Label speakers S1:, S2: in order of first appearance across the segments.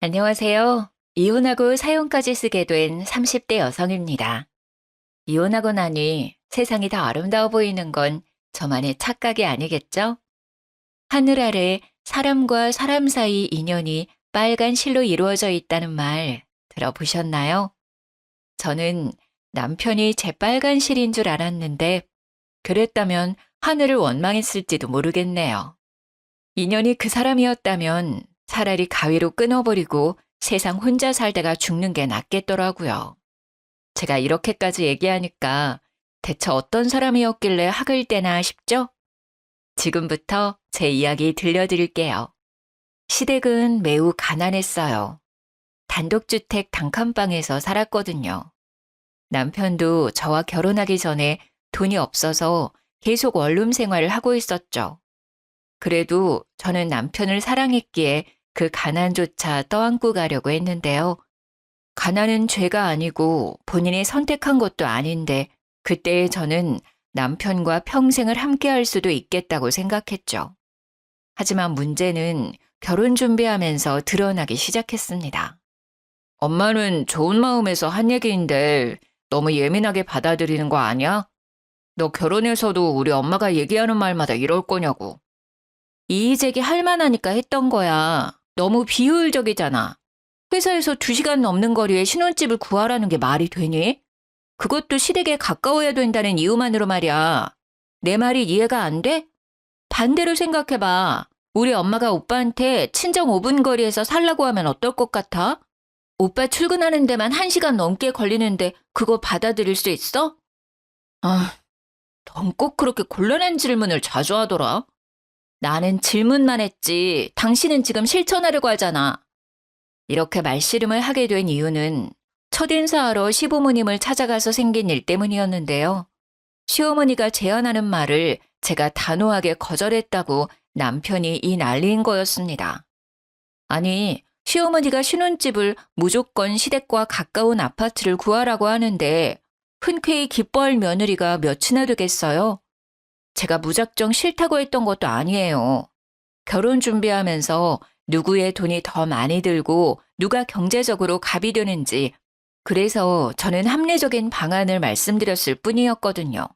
S1: 안녕하세요. 이혼하고 사연까지 쓰게 된 30대 여성입니다. 이혼하고 나니 세상이 더 아름다워 보이는 건 저만의 착각이 아니겠죠? 하늘 아래 사람과 사람 사이 인연이 빨간 실로 이루어져 있다는 말 들어보셨나요? 저는 남편이 제 빨간 실인 줄 알았는데 그랬다면 하늘을 원망했을지도 모르겠네요. 인연이 그 사람이었다면 차라리 가위로 끊어버리고 세상 혼자 살다가 죽는 게 낫겠더라고요. 제가 이렇게까지 얘기하니까 대체 어떤 사람이었길래 학을 떼나 싶죠? 지금부터 제 이야기 들려드릴게요. 시댁은 매우 가난했어요. 단독주택 단칸방에서 살았거든요. 남편도 저와 결혼하기 전에 돈이 없어서 계속 원룸 생활을 하고 있었죠. 그래도 저는 남편을 사랑했기에 그 가난조차 떠안고 가려고 했는데요. 가난은 죄가 아니고 본인이 선택한 것도 아닌데 그때의 저는 남편과 평생을 함께할 수도 있겠다고 생각했죠. 하지만 문제는 결혼 준비하면서 드러나기 시작했습니다. 엄마는 좋은 마음에서 한 얘기인데 너무 예민하게 받아들이는 거 아니야? 너 결혼해서도 우리 엄마가 얘기하는 말마다 이럴 거냐고. 이의제기 할 만하니까 했던 거야. 너무 비효율적이잖아. 회사에서 2시간 넘는 거리에 신혼집을 구하라는 게 말이 되니? 그것도 시댁에 가까워야 된다는 이유만으로 말이야. 내 말이 이해가 안 돼? 반대로 생각해봐. 우리 엄마가 오빠한테 친정 5분 거리에서 살라고 하면 어떨 것 같아? 오빠 출근하는 데만 1시간 넘게 걸리는데 그거 받아들일 수 있어? 아, 넌 꼭 그렇게 곤란한 질문을 자주 하더라. 나는 질문만 했지. 당신은 지금 실천하려고 하잖아. 이렇게 말씨름을 하게 된 이유는 첫인사하러 시부모님을 찾아가서 생긴 일 때문이었는데요. 시어머니가 제안하는 말을 제가 단호하게 거절했다고 남편이 이 난리인 거였습니다. 아니, 시어머니가 신혼집을 무조건 시댁과 가까운 아파트를 구하라고 하는데 흔쾌히 기뻐할 며느리가 몇이나 되겠어요? 제가 무작정 싫다고 했던 것도 아니에요. 결혼 준비하면서 누구의 돈이 더 많이 들고 누가 경제적으로 갑이 되는지 그래서 저는 합리적인 방안을 말씀드렸을 뿐이었거든요.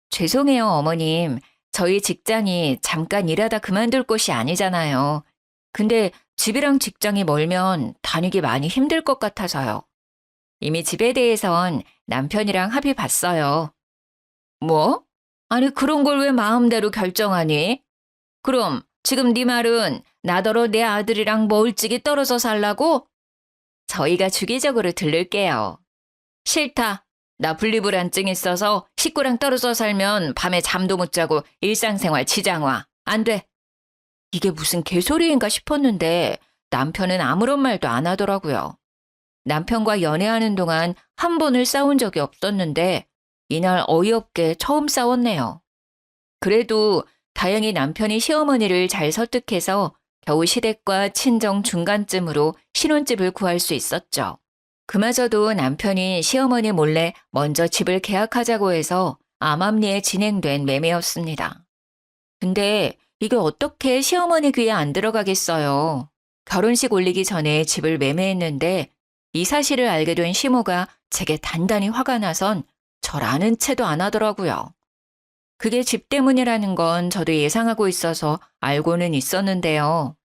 S1: 죄송해요, 어머님. 저희 직장이 잠깐 일하다 그만둘 곳이 아니잖아요. 근데 집이랑 직장이 멀면 다니기 많이 힘들 것 같아서요. 이미 집에 대해선 남편이랑 합의 봤어요. 뭐? 아니 그런 걸 왜 마음대로 결정하니? 그럼 지금 네 말은 나더러 내 아들이랑 멀찍이 떨어져 살라고? 저희가 주기적으로 들를게요. 싫다. 나 분리불안증 있어서 식구랑 떨어져 살면 밤에 잠도 못 자고 일상생활 지장와. 안 돼. 이게 무슨 개소리인가 싶었는데 남편은 아무런 말도 안 하더라고요. 남편과 연애하는 동안 한 번을 싸운 적이 없었는데 이날 어이없게 처음 싸웠네요. 그래도 다행히 남편이 시어머니를 잘 설득해서 겨우 시댁과 친정 중간쯤으로 신혼집을 구할 수 있었죠. 그마저도 남편이 시어머니 몰래 먼저 집을 계약하자고 해서 암암리에 진행된 매매였습니다. 근데 이게 어떻게 시어머니 귀에 안 들어가겠어요. 결혼식 올리기 전에 집을 매매했는데 이 사실을 알게 된 시모가 제게 단단히 화가 나선 절 아는 채도 안 하더라고요. 그게 집 때문이라는 건 저도 예상하고 있어서 알고는 있었는데요.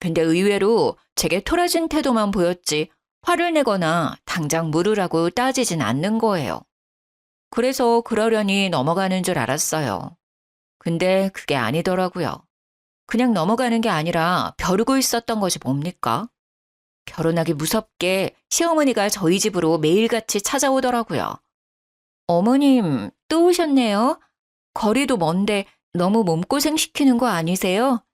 S1: 근데 의외로 제게 토라진 태도만 보였지 화를 내거나 당장 물으라고 따지진 않는 거예요. 그래서 그러려니 넘어가는 줄 알았어요. 근데 그게 아니더라고요. 그냥 넘어가는 게 아니라 벼르고 있었던 것이 뭡니까? 결혼하기 무섭게 시어머니가 저희 집으로 매일같이 찾아오더라고요. 어머님, 또 오셨네요. 거리도 먼데 너무 몸고생 시키는 거 아니세요?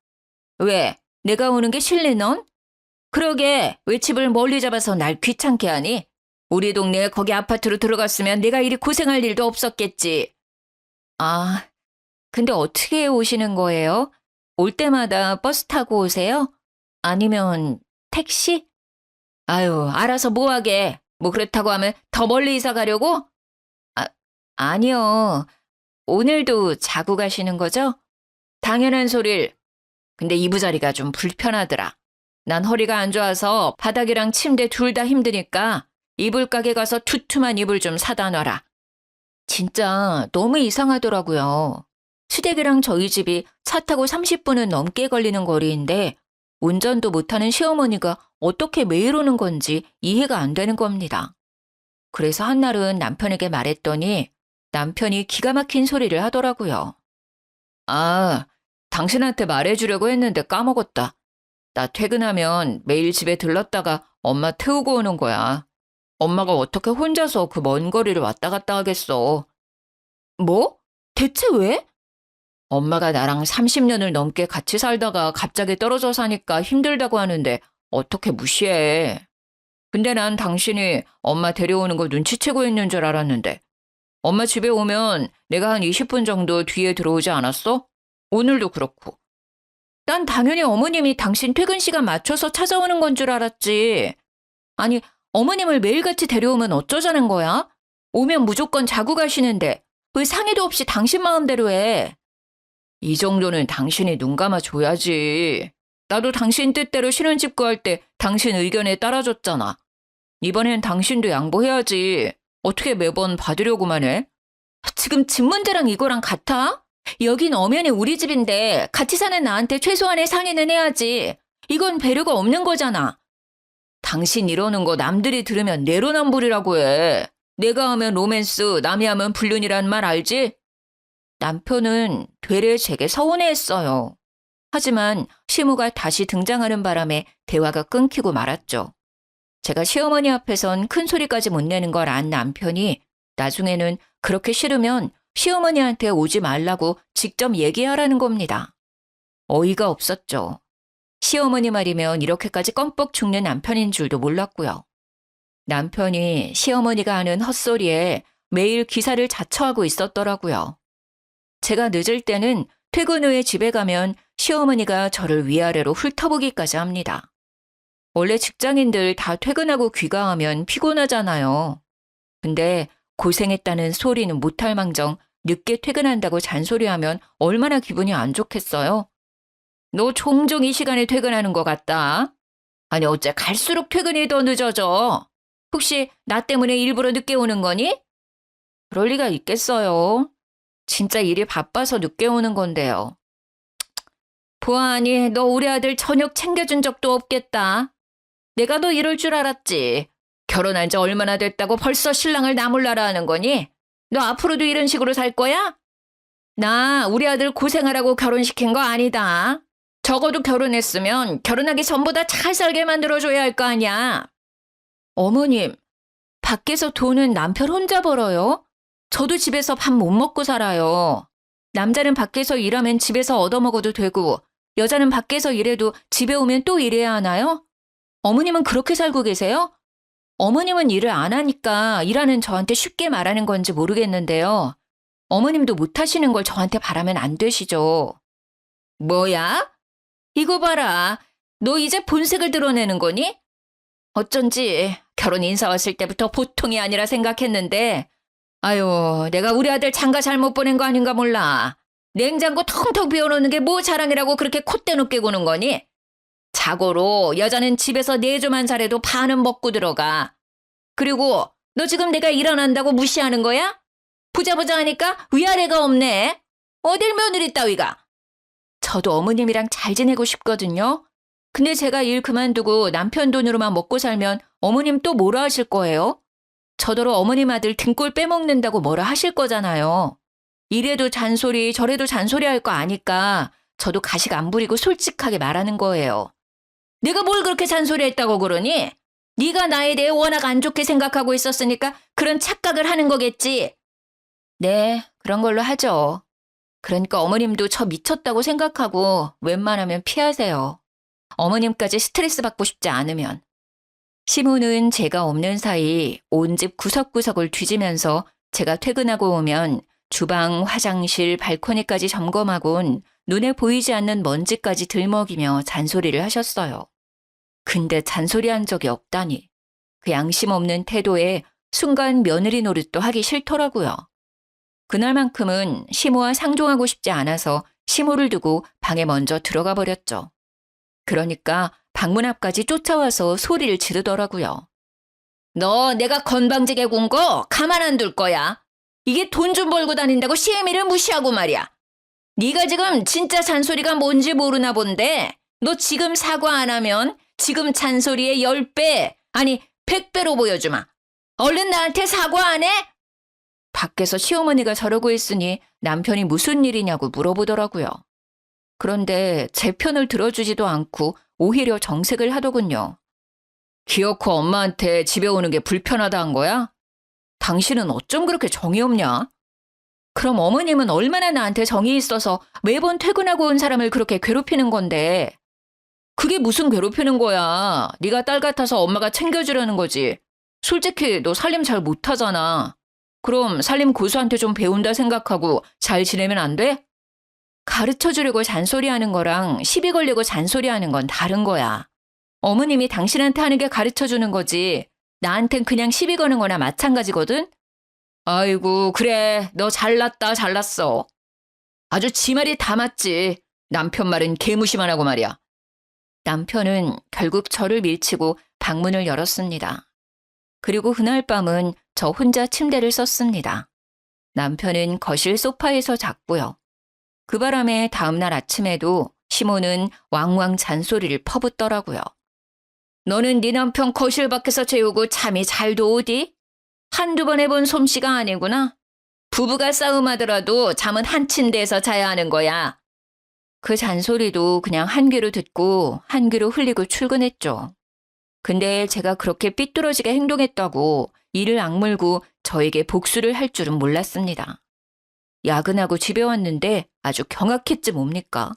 S1: 왜? 내가 오는 게 싫니 넌? 그러게 왜 집을 멀리 잡아서 날 귀찮게 하니? 우리 동네에 거기 아파트로 들어갔으면 내가 이리 고생할 일도 없었겠지. 아, 근데 어떻게 오시는 거예요? 올 때마다 버스 타고 오세요? 아니면 택시? 아유, 알아서 뭐하게. 뭐 그렇다고 하면 더 멀리 이사 가려고? 아, 아니요. 오늘도 자고 가시는 거죠? 당연한 소릴. 근데 이부자리가 좀 불편하더라. 난 허리가 안 좋아서 바닥이랑 침대 둘 다 힘드니까 이불 가게 가서 두툼한 이불 좀 사다 놔라. 진짜 너무 이상하더라고요. 시댁이랑 저희 집이 차 타고 30분은 넘게 걸리는 거리인데 운전도 못하는 시어머니가 어떻게 매일 오는 건지 이해가 안 되는 겁니다. 그래서 한날은 남편에게 말했더니 남편이 기가 막힌 소리를 하더라고요. 아, 당신한테 말해주려고 했는데 까먹었다. 나 퇴근하면 매일 집에 들렀다가 엄마 태우고 오는 거야. 엄마가 어떻게 혼자서 그 먼 거리를 왔다 갔다 하겠어. 뭐? 대체 왜? 엄마가 나랑 30년을 넘게 같이 살다가 갑자기 떨어져 사니까 힘들다고 하는데 어떻게 무시해. 근데 난 당신이 엄마 데려오는 거 눈치채고 있는 줄 알았는데 엄마 집에 오면 내가 한 20분 정도 뒤에 들어오지 않았어? 오늘도 그렇고. 난 당연히 어머님이 당신 퇴근 시간 맞춰서 찾아오는 건 줄 알았지. 아니, 어머님을 매일같이 데려오면 어쩌자는 거야? 오면 무조건 자고 가시는데 왜 상의도 없이 당신 마음대로 해? 이 정도는 당신이 눈 감아줘야지. 나도 당신 뜻대로 신혼집 구할 때 당신 의견에 따라줬잖아. 이번엔 당신도 양보해야지. 어떻게 매번 받으려고만 해? 지금 집 문제랑 이거랑 같아? 여긴 엄연히 우리 집인데 같이 사는 나한테 최소한의 상의는 해야지. 이건 배려가 없는 거잖아. 당신 이러는 거 남들이 들으면 내로남불이라고 해. 내가 하면 로맨스, 남이 하면 불륜이란 말 알지? 남편은 되레 제게 서운해했어요. 하지만 시모가 다시 등장하는 바람에 대화가 끊기고 말았죠. 제가 시어머니 앞에선 큰 소리까지 못 내는 걸 안 남편이 나중에는 그렇게 싫으면 시어머니한테 오지 말라고 직접 얘기하라는 겁니다. 어이가 없었죠. 시어머니 말이면 이렇게까지 껌뻑 죽는 남편인 줄도 몰랐고요. 남편이 시어머니가 하는 헛소리에 매일 기사를 자처하고 있었더라고요. 제가 늦을 때는 퇴근 후에 집에 가면 시어머니가 저를 위아래로 훑어보기까지 합니다. 원래 직장인들 다 퇴근하고 귀가하면 피곤하잖아요. 근데 고생했다는 소리는 못할 망정 늦게 퇴근한다고 잔소리하면 얼마나 기분이 안 좋겠어요? 너 종종 이 시간에 퇴근하는 것 같다. 아니 어째 갈수록 퇴근이 더 늦어져. 혹시 나 때문에 일부러 늦게 오는 거니? 그럴 리가 있겠어요. 진짜 일이 바빠서 늦게 오는 건데요. 보아하니 너 우리 아들 저녁 챙겨준 적도 없겠다. 내가 너 이럴 줄 알았지. 결혼한 지 얼마나 됐다고 벌써 신랑을 나몰라라 하는 거니? 너 앞으로도 이런 식으로 살 거야? 나 우리 아들 고생하라고 결혼시킨 거 아니다. 적어도 결혼했으면 결혼하기 전보다 잘 살게 만들어줘야 할 거 아니야. 어머님, 밖에서 돈은 남편 혼자 벌어요? 저도 집에서 밥 못 먹고 살아요. 남자는 밖에서 일하면 집에서 얻어먹어도 되고 여자는 밖에서 일해도 집에 오면 또 일해야 하나요? 어머님은 그렇게 살고 계세요? 어머님은 일을 안 하니까 일하는 저한테 쉽게 말하는 건지 모르겠는데요. 어머님도 못 하시는 걸 저한테 바라면 안 되시죠. 뭐야? 이거 봐라. 너 이제 본색을 드러내는 거니? 어쩐지 결혼 인사 왔을 때부터 보통이 아니라 생각했는데 아유, 내가 우리 아들 장가 잘못 보낸 거 아닌가 몰라. 냉장고 텅텅 비워놓는 게 뭐 자랑이라고 그렇게 콧대 높게 구는 거니? 자고로 여자는 집에서 내조만 잘해도 반은 먹고 들어가. 그리고 너 지금 내가 일 안 한다고 무시하는 거야? 부자 하니까 위아래가 없네. 어딜 며느리 따위가. 저도 어머님이랑 잘 지내고 싶거든요. 근데 제가 일 그만두고 남편 돈으로만 먹고 살면 어머님 또 뭐라 하실 거예요? 저더러 어머님 아들 등골 빼먹는다고 뭐라 하실 거잖아요. 이래도 잔소리 저래도 잔소리 할 거 아니까 저도 가식 안 부리고 솔직하게 말하는 거예요. 내가 뭘 그렇게 잔소리했다고 그러니? 네가 나에 대해 워낙 안 좋게 생각하고 있었으니까 그런 착각을 하는 거겠지. 네, 그런 걸로 하죠. 그러니까 어머님도 저 미쳤다고 생각하고 웬만하면 피하세요. 어머님까지 스트레스 받고 싶지 않으면. 시모는 제가 없는 사이 온 집 구석구석을 뒤지면서 제가 퇴근하고 오면 주방, 화장실, 발코니까지 점검하곤 눈에 보이지 않는 먼지까지 들먹이며 잔소리를 하셨어요. 근데 잔소리한 적이 없다니. 그 양심 없는 태도에 순간 며느리 노릇도 하기 싫더라고요. 그날만큼은 시모와 상종하고 싶지 않아서 시모를 두고 방에 먼저 들어가 버렸죠. 그러니까 방문 앞까지 쫓아와서 소리를 지르더라고요. 너 내가 건방지게 군 거 가만 안 둘 거야. 이게 돈 좀 벌고 다닌다고 시애미를 무시하고 말이야. 네가 지금 진짜 잔소리가 뭔지 모르나 본데 너 지금 사과 안 하면 지금 잔소리의 10배, 아니 100배로 보여주마. 얼른 나한테 사과 안 해? 밖에서 시어머니가 저러고 있으니 남편이 무슨 일이냐고 물어보더라고요. 그런데 제 편을 들어주지도 않고 오히려 정색을 하더군요. 기어코 엄마한테 집에 오는 게 불편하다 한 거야? 당신은 어쩜 그렇게 정이 없냐? 그럼 어머님은 얼마나 나한테 정이 있어서 매번 퇴근하고 온 사람을 그렇게 괴롭히는 건데. 그게 무슨 괴롭히는 거야. 네가 딸 같아서 엄마가 챙겨주려는 거지. 솔직히 너 살림 잘 못하잖아. 그럼 살림 고수한테 좀 배운다 생각하고 잘 지내면 안 돼? 가르쳐주려고 잔소리하는 거랑 시비 걸려고 잔소리하는 건 다른 거야. 어머님이 당신한테 하는 게 가르쳐주는 거지. 나한텐 그냥 시비 거는 거나 마찬가지거든? 아이고, 그래. 너 잘났다, 잘났어. 아주 지 말이 다 맞지. 남편 말은 개무시만 하고 말이야. 남편은 결국 저를 밀치고 방문을 열었습니다. 그리고 그날 밤은 저 혼자 침대를 썼습니다. 남편은 거실 소파에서 잤고요. 그 바람에 다음날 아침에도 시모는 왕왕 잔소리를 퍼붓더라고요. 너는 네 남편 거실 밖에서 재우고 잠이 잘도 오디? 한두 번 해본 솜씨가 아니구나. 부부가 싸움하더라도 잠은 한 침대에서 자야 하는 거야. 그 잔소리도 그냥 한 귀로 듣고 한 귀로 흘리고 출근했죠. 근데 제가 그렇게 삐뚤어지게 행동했다고 이를 악물고 저에게 복수를 할 줄은 몰랐습니다. 야근하고 집에 왔는데 아주 경악했지 뭡니까?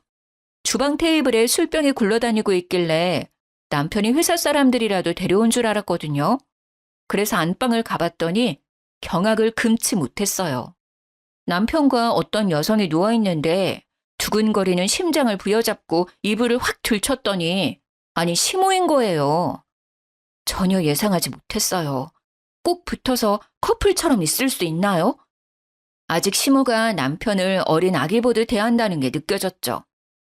S1: 주방 테이블에 술병이 굴러다니고 있길래 남편이 회사 사람들이라도 데려온 줄 알았거든요. 그래서 안방을 가봤더니 경악을 금치 못했어요. 남편과 어떤 여성이 누워있는데 두근거리는 심장을 부여잡고 이불을 확 들쳤더니 아니 시모인 거예요. 전혀 예상하지 못했어요. 꼭 붙어서 커플처럼 있을 수 있나요? 아직 시모가 남편을 어린 아기 보듯 대한다는 게 느껴졌죠.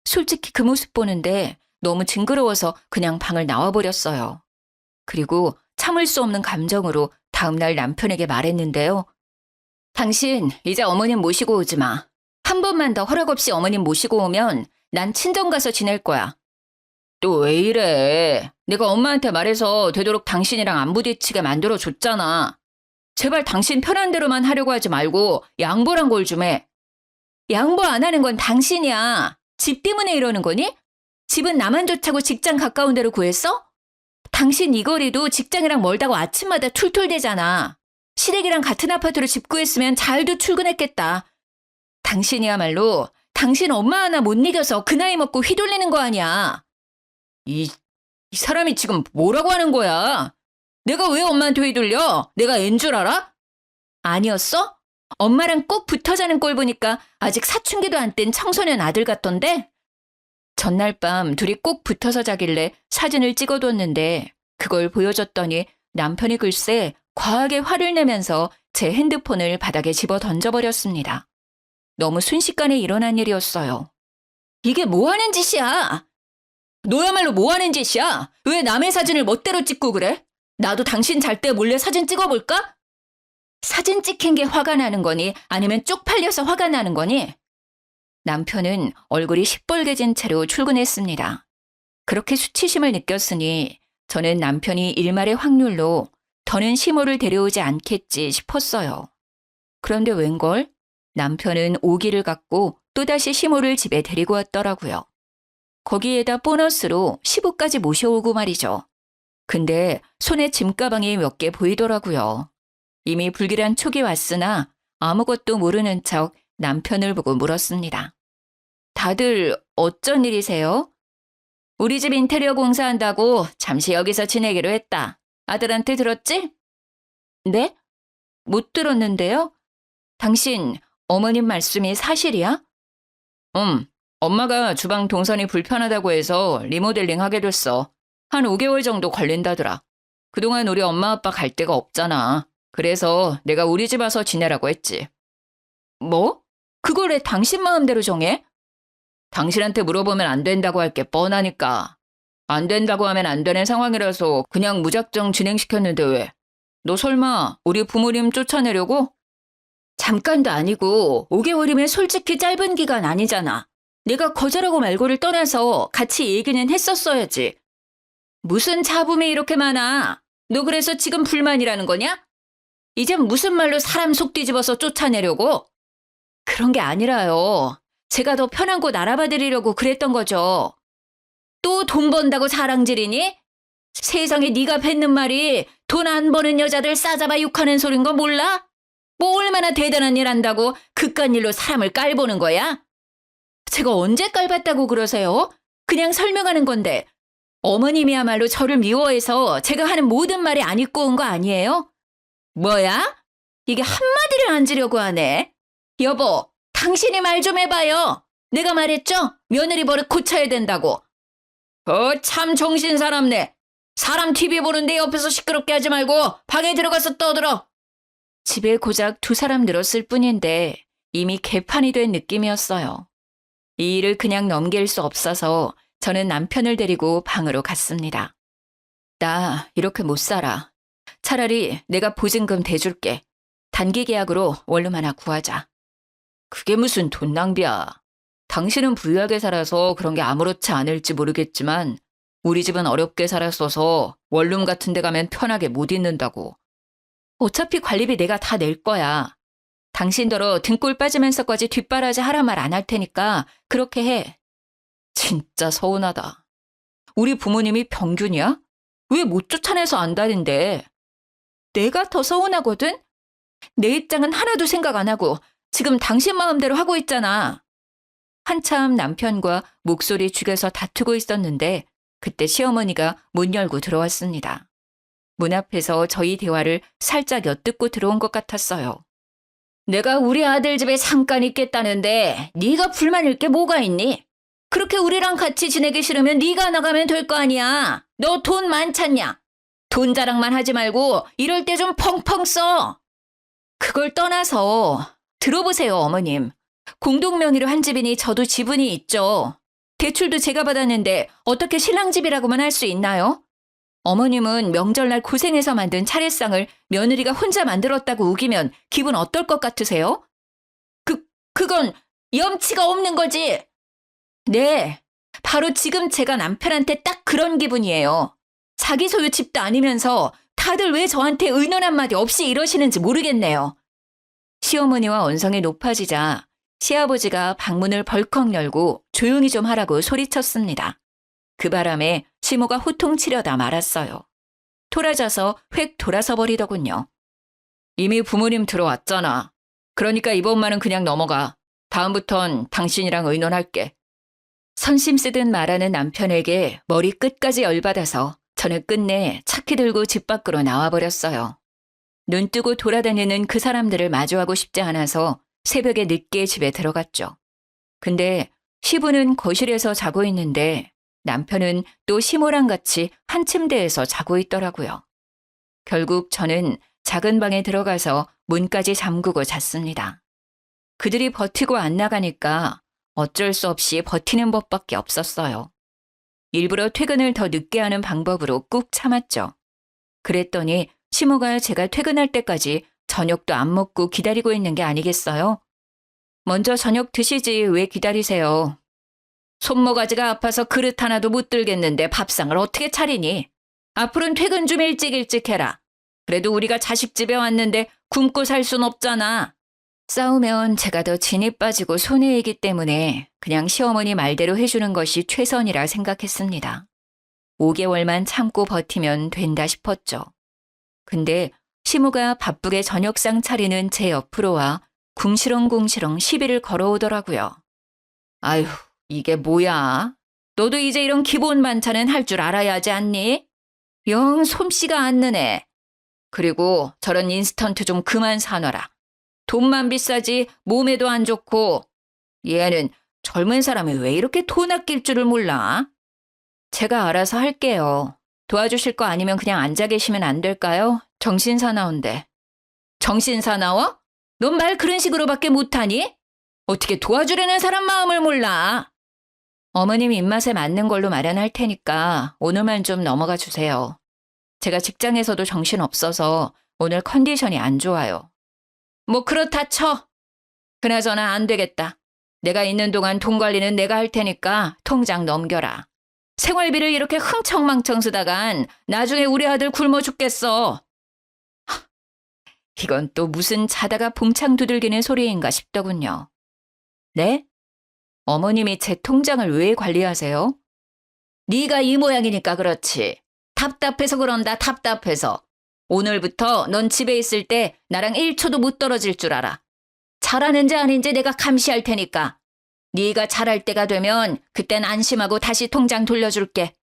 S1: 솔직히 그 모습 보는데 너무 징그러워서 그냥 방을 나와버렸어요. 그리고 참을 수 없는 감정으로 다음날 남편에게 말했는데요. 당신 이제 어머님 모시고 오지 마. 한 번만 더 허락 없이 어머님 모시고 오면 난 친정 가서 지낼 거야. 또 왜 이래? 내가 엄마한테 말해서 되도록 당신이랑 안 부딪히게 만들어줬잖아. 제발 당신 편한 대로만 하려고 하지 말고 양보란 걸 좀 해. 양보 안 하는 건 당신이야. 집 때문에 이러는 거니? 집은 나만 좋다고 직장 가까운 데로 구했어? 당신 이 거리도 직장이랑 멀다고 아침마다 툴툴대잖아. 시댁이랑 같은 아파트로 집 구했으면 잘도 출근했겠다. 당신이야말로 당신 엄마 하나 못 이겨서 그 나이 먹고 휘둘리는 거 아니야. 이 사람이 지금 뭐라고 하는 거야? 내가 왜 엄마한테 휘둘려? 내가 앤 줄 알아? 아니었어? 엄마랑 꼭 붙어 자는 꼴 보니까 아직 사춘기도 안 뗀 청소년 아들 같던데? 전날 밤 둘이 꼭 붙어서 자길래 사진을 찍어뒀는데 그걸 보여줬더니 남편이 글쎄 과하게 화를 내면서 제 핸드폰을 바닥에 집어 던져버렸습니다. 너무 순식간에 일어난 일이었어요. 이게 뭐 하는 짓이야? 너야말로 뭐 하는 짓이야? 왜 남의 사진을 멋대로 찍고 그래? 나도 당신 잘 때 몰래 사진 찍어볼까? 사진 찍힌 게 화가 나는 거니 아니면 쪽팔려서 화가 나는 거니? 남편은 얼굴이 시뻘개진 채로 출근했습니다. 그렇게 수치심을 느꼈으니 저는 남편이 일말의 확률로 더는 시모를 데려오지 않겠지 싶었어요. 그런데 웬걸? 남편은 오기를 갖고 또다시 시모를 집에 데리고 왔더라고요. 거기에다 보너스로 시부까지 모셔오고 말이죠. 근데 손에 짐가방이 몇 개 보이더라고요. 이미 불길한 촉이 왔으나 아무것도 모르는 척 남편을 보고 물었습니다. 다들 어쩐 일이세요? 우리 집 인테리어 공사한다고 잠시 여기서 지내기로 했다. 아들한테 들었지? 네? 못 들었는데요? 당신 어머님 말씀이 사실이야? 엄마가 주방 동선이 불편하다고 해서 리모델링 하게 됐어. 한 5개월 정도 걸린다더라. 그동안 우리 엄마 아빠 갈 데가 없잖아. 그래서 내가 우리 집 와서 지내라고 했지. 뭐? 그걸 왜 당신 마음대로 정해? 당신한테 물어보면 안 된다고 할 게 뻔하니까. 안 된다고 하면 안 되는 상황이라서 그냥 무작정 진행시켰는데 왜? 너 설마 우리 부모님 쫓아내려고? 잠깐도 아니고 5개월이면 솔직히 짧은 기간 아니잖아. 내가 거절하고 말고를 떠나서 같이 얘기는 했었어야지. 무슨 잡음이 이렇게 많아? 너 그래서 지금 불만이라는 거냐? 이젠 무슨 말로 사람 속 뒤집어서 쫓아내려고? 그런 게 아니라요. 제가 더 편한 곳 알아봐 드리려고 그랬던 거죠. 또 돈 번다고 사랑질이니? 세상에 네가 뱉는 말이 돈 안 버는 여자들 싸잡아 욕하는 소린 거 몰라? 뭐 얼마나 대단한 일 한다고 그깟 일로 사람을 깔보는 거야? 제가 언제 깔봤다고 그러세요? 그냥 설명하는 건데 어머님이야말로 저를 미워해서 제가 하는 모든 말이 안 입고 온 거 아니에요? 뭐야? 이게 한마디를 안 지려고 하네. 여보, 당신이 말 좀 해봐요. 내가 말했죠? 며느리 버릇 고쳐야 된다고. 참 정신 사납네. 사람 TV 보는데 옆에서 시끄럽게 하지 말고 방에 들어가서 떠들어. 집에 고작 2사람 늘었을 뿐인데 이미 개판이 된 느낌이었어요. 이 일을 그냥 넘길 수 없어서 저는 남편을 데리고 방으로 갔습니다. 나 이렇게 못 살아. 차라리 내가 보증금 대줄게. 단기 계약으로 원룸 하나 구하자. 그게 무슨 돈 낭비야. 당신은 부유하게 살아서 그런 게 아무렇지 않을지 모르겠지만 우리 집은 어렵게 살았어서 원룸 같은 데 가면 편하게 못 있는다고. 어차피 관리비 내가 다 낼 거야. 당신더러 등골 빠지면서까지 뒷바라지 하란 말 안 할 테니까 그렇게 해. 진짜 서운하다. 우리 부모님이 병균이야? 왜 못 쫓아내서 안다는데? 내가 더 서운하거든? 내 입장은 하나도 생각 안 하고 지금 당신 마음대로 하고 있잖아. 한참 남편과 목소리 죽여서 다투고 있었는데 그때 시어머니가 문 열고 들어왔습니다. 문 앞에서 저희 대화를 살짝 엿듣고 들어온 것 같았어요. 내가 우리 아들 집에 잠깐 있겠다는데 네가 불만일 게 뭐가 있니? 그렇게 우리랑 같이 지내기 싫으면 네가 나가면 될 거 아니야. 너 돈 많잖냐? 돈 자랑만 하지 말고 이럴 때 좀 펑펑 써. 그걸 떠나서 들어보세요, 어머님. 공동명의로 한 집이니 저도 지분이 있죠. 대출도 제가 받았는데 어떻게 신랑 집이라고만 할 수 있나요? 어머님은 명절날 고생해서 만든 차례상을 며느리가 혼자 만들었다고 우기면 기분 어떨 것 같으세요? 그건 염치가 없는 거지. 네, 바로 지금 제가 남편한테 딱 그런 기분이에요. 자기 소유 집도 아니면서 다들 왜 저한테 의논 한마디 없이 이러시는지 모르겠네요. 시어머니와 언성이 높아지자 시아버지가 방문을 벌컥 열고 조용히 좀 하라고 소리쳤습니다. 그 바람에 시모가 호통치려다 말았어요. 토라져서 획 돌아서 버리더군요. 이미 부모님 들어왔잖아. 그러니까 이번만은 그냥 넘어가. 다음부턴 당신이랑 의논할게. 선심 쓰듯 말하는 남편에게 머리 끝까지 열받아서 저는 끝내 차키 들고 집 밖으로 나와버렸어요. 눈 뜨고 돌아다니는 그 사람들을 마주하고 싶지 않아서 새벽에 늦게 집에 들어갔죠. 근데 시부는 거실에서 자고 있는데 남편은 또 시모랑 같이 한 침대에서 자고 있더라고요. 결국 저는 작은 방에 들어가서 문까지 잠그고 잤습니다. 그들이 버티고 안 나가니까 어쩔 수 없이 버티는 법밖에 없었어요. 일부러 퇴근을 더 늦게 하는 방법으로 꾹 참았죠. 그랬더니 시모가 제가 퇴근할 때까지 저녁도 안 먹고 기다리고 있는 게 아니겠어요? 먼저 저녁 드시지 왜 기다리세요? 손모가지가 아파서 그릇 하나도 못 들겠는데 밥상을 어떻게 차리니? 앞으로는 퇴근 좀 일찍 해라. 그래도 우리가 자식 집에 왔는데 굶고 살 순 없잖아. 싸우면 제가 더 진이 빠지고 손해이기 때문에 그냥 시어머니 말대로 해주는 것이 최선이라 생각했습니다. 5개월만 참고 버티면 된다 싶었죠. 근데 시모가 바쁘게 저녁상 차리는 제 옆으로 와 궁시렁궁시렁 시비를 걸어오더라고요. 아휴, 이게 뭐야? 너도 이제 이런 기본 반찬은 할 줄 알아야 하지 않니? 영 솜씨가 안 느네. 그리고 저런 인스턴트 좀 그만 사놔라. 돈만 비싸지 몸에도 안 좋고. 얘는 젊은 사람이 왜 이렇게 돈 아낄 줄을 몰라? 제가 알아서 할게요. 도와주실 거 아니면 그냥 앉아 계시면 안 될까요? 정신 사나운데. 정신 사나워? 넌 말 그런 식으로밖에 못하니? 어떻게 도와주려는 사람 마음을 몰라? 어머님 입맛에 맞는 걸로 마련할 테니까 오늘만 좀 넘어가 주세요. 제가 직장에서도 정신없어서 오늘 컨디션이 안 좋아요. 뭐 그렇다 쳐. 그나저나 안 되겠다. 내가 있는 동안 돈 관리는 내가 할 테니까 통장 넘겨라. 생활비를 이렇게 흥청망청 쓰다간 나중에 우리 아들 굶어 죽겠어. 이건 또 무슨 자다가 봉창 두들기는 소리인가 싶더군요. 네? 어머님이 제 통장을 왜 관리하세요? 네가 이 모양이니까 그렇지. 답답해서 그런다, 답답해서. 오늘부터 넌 집에 있을 때 나랑 1초도 못 떨어질 줄 알아. 잘하는지 아닌지 내가 감시할 테니까. 네가 잘할 때가 되면 그땐 안심하고 다시 통장 돌려줄게.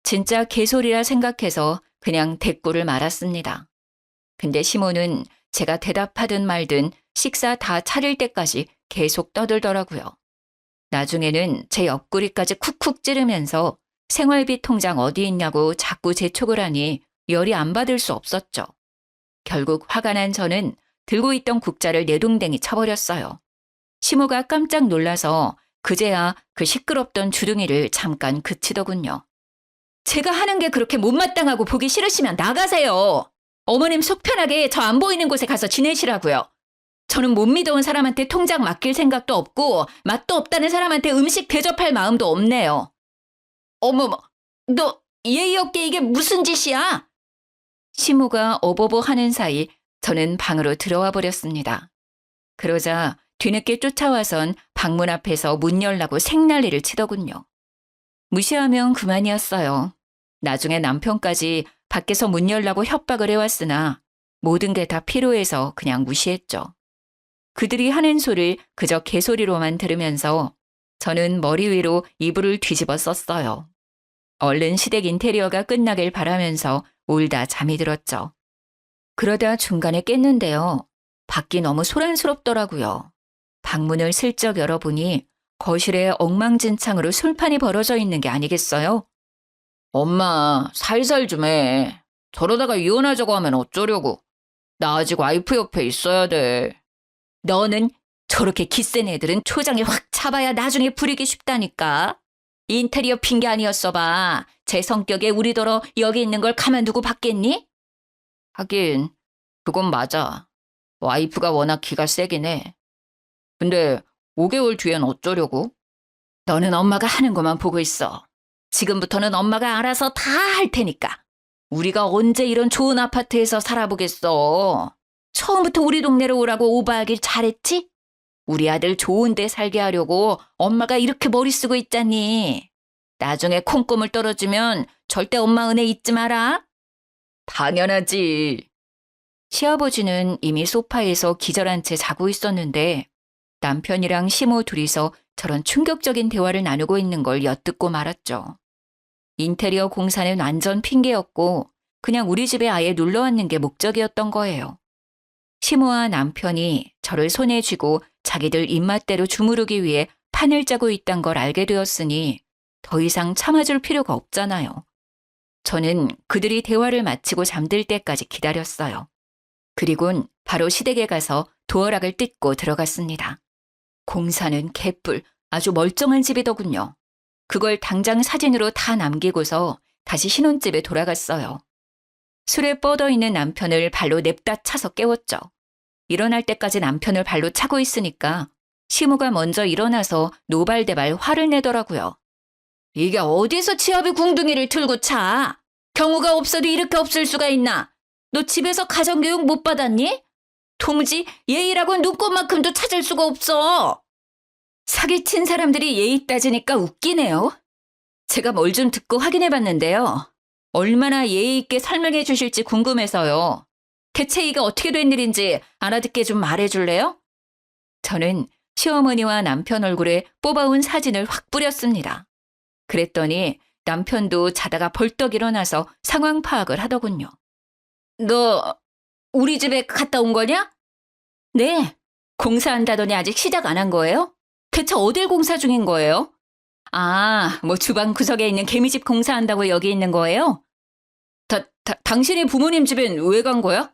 S1: 진짜 개소리라 생각해서 그냥 대꾸를 말았습니다. 근데 시모는 제가 대답하든 말든 식사 다 차릴 때까지 계속 떠들더라고요. 나중에는 제 옆구리까지 쿡쿡 찌르면서 생활비 통장 어디 있냐고 자꾸 재촉을 하니 열이 안 받을 수 없었죠. 결국 화가 난 저는 들고 있던 국자를 내동댕이 쳐버렸어요. 시모가 깜짝 놀라서 그제야 그 시끄럽던 주둥이를 잠깐 그치더군요. 제가 하는 게 그렇게 못마땅하고 보기 싫으시면 나가세요. 어머님 속 편하게 저 안 보이는 곳에 가서 지내시라고요. 저는 못 믿어온 사람한테 통장 맡길 생각도 없고 맛도 없다는 사람한테 음식 대접할 마음도 없네요. 어머머, 너 예의 없게 이게 무슨 짓이야? 시모가 어버버 하는 사이 저는 방으로 들어와 버렸습니다. 그러자 뒤늦게 쫓아와선 방문 앞에서 문 열라고 생난리를 치더군요. 무시하면 그만이었어요. 나중에 남편까지 밖에서 문 열라고 협박을 해왔으나 모든 게 다 필요해서 그냥 무시했죠. 그들이 하는 소리를 그저 개소리로만 들으면서 저는 머리 위로 이불을 뒤집어 썼어요. 얼른 시댁 인테리어가 끝나길 바라면서 울다 잠이 들었죠. 그러다 중간에 깼는데요. 밖이 너무 소란스럽더라고요. 방문을 슬쩍 열어보니 거실에 엉망진창으로 술판이 벌어져 있는 게 아니겠어요? 엄마, 살살 좀 해. 저러다가 이혼하자고 하면 어쩌려고. 나 아직 와이프 옆에 있어야 돼. 너는 저렇게 기센 애들은 초장에 확 잡아야 나중에 부리기 쉽다니까. 인테리어 핑계 아니었어 봐. 제 성격에 우리더러 여기 있는 걸 가만두고 받겠니? 하긴 그건 맞아. 와이프가 워낙 기가 세긴 해. 근데 5개월 뒤엔 어쩌려고? 너는 엄마가 하는 것만 보고 있어. 지금부터는 엄마가 알아서 다 할 테니까. 우리가 언제 이런 좋은 아파트에서 살아보겠어. 처음부터 우리 동네로 오라고 오바하길 잘했지? 우리 아들 좋은 데 살게 하려고 엄마가 이렇게 머리 쓰고 있잖니. 나중에 콩고물 떨어지면 절대 엄마 은혜 잊지 마라. 당연하지. 시아버지는 이미 소파에서 기절한 채 자고 있었는데 남편이랑 시모 둘이서 저런 충격적인 대화를 나누고 있는 걸 엿듣고 말았죠. 인테리어 공사는 완전 핑계였고 그냥 우리 집에 아예 놀러 왔는 게 목적이었던 거예요. 시모와 남편이 저를 손에 쥐고 자기들 입맛대로 주무르기 위해 판을 짜고 있단 걸 알게 되었으니 더 이상 참아줄 필요가 없잖아요. 저는 그들이 대화를 마치고 잠들 때까지 기다렸어요. 그리곤 바로 시댁에 가서 도어락을 뜯고 들어갔습니다. 공사는 개뿔, 아주 멀쩡한 집이더군요. 그걸 당장 사진으로 다 남기고서 다시 신혼집에 돌아갔어요. 술에 뻗어있는 남편을 발로 냅다 차서 깨웠죠. 일어날 때까지 남편을 발로 차고 있으니까 시모가 먼저 일어나서 노발대발 화를 내더라고요. 이게 어디서 치아비 궁둥이를 틀고 차? 경우가 없어도 이렇게 없을 수가 있나? 너 집에서 가정교육 못 받았니? 도무지 예의라고 눈꽃만큼도 찾을 수가 없어. 사기친 사람들이 예의 따지니까 웃기네요. 제가 뭘 좀 듣고 확인해 봤는데요. 얼마나 예의 있게 설명해 주실지 궁금해서요. 대체 이게 어떻게 된 일인지 알아듣게 좀 말해 줄래요? 저는 시어머니와 남편 얼굴에 뽑아온 사진을 확 뿌렸습니다. 그랬더니 남편도 자다가 벌떡 일어나서 상황 파악을 하더군요. 너 우리 집에 갔다 온 거냐? 네. 공사한다더니 아직 시작 안 한 거예요? 대체 어딜 공사 중인 거예요? 아, 뭐 주방 구석에 있는 개미집 공사한다고 여기 있는 거예요? 당신이 부모님 집엔 왜 간 거야?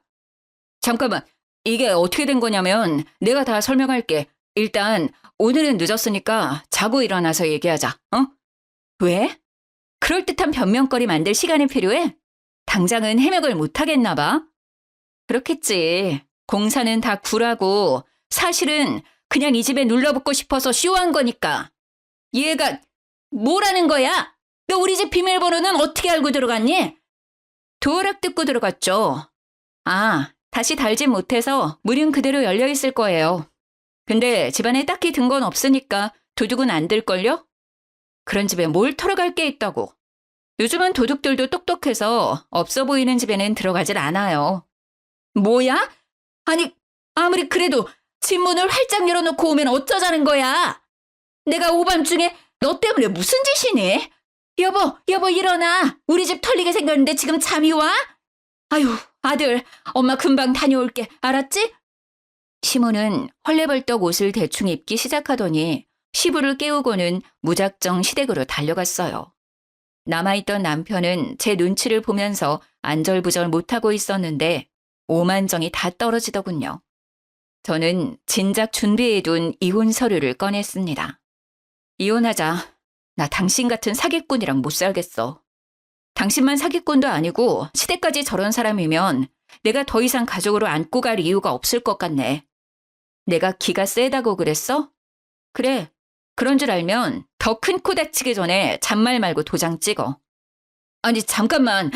S1: 잠깐만, 이게 어떻게 된 거냐면 내가 다 설명할게.
S2: 일단 오늘은 늦었으니까 자고 일어나서 얘기하자. 어? 왜? 그럴듯한 변명거리 만들 시간이 필요해? 당장은 해명을 못 하겠나 봐. 그렇겠지. 공사는 다 구라고 사실은 그냥 이 집에 눌러붙고 싶어서 쇼한 거니까. 얘가 뭐라는 거야? 너 우리 집 비밀번호는 어떻게 알고 들어갔니? 도어락 듣고 들어갔죠. 아, 다시 달진 못해서 문은 그대로 열려 있을 거예요. 근데 집안에 딱히 든 건 없으니까 도둑은 안 들걸요? 그런 집에 뭘 털어갈 게 있다고. 요즘은 도둑들도 똑똑해서 없어 보이는 집에는 들어가질 않아요. 뭐야? 아니, 아무리 그래도 집 문을 활짝 열어놓고 오면 어쩌자는 거야? 내가 오밤중에 너 때문에 무슨 짓이니? 여보 일어나. 우리 집 털리게 생겼는데 지금 잠이 와? 아유, 아들, 엄마 금방 다녀올게. 알았지? 시모는 헐레벌떡 옷을 대충 입기 시작하더니 시부를 깨우고는 무작정 시댁으로 달려갔어요. 남아있던 남편은 제 눈치를 보면서 안절부절 못하고 있었는데 오만정이 다 떨어지더군요. 저는 진작 준비해둔 이혼 서류를 꺼냈습니다. 이혼하자. 나 당신 같은 사기꾼이랑 못 살겠어. 당신만 사기꾼도 아니고 시댁까지 저런 사람이면 내가 더 이상 가족으로 안고 갈 이유가 없을 것 같네. 내가 기가 세다고 그랬어? 그래. 그런 줄 알면 더 큰 코 다치기 전에 잔말 말고 도장 찍어. 아니 잠깐만.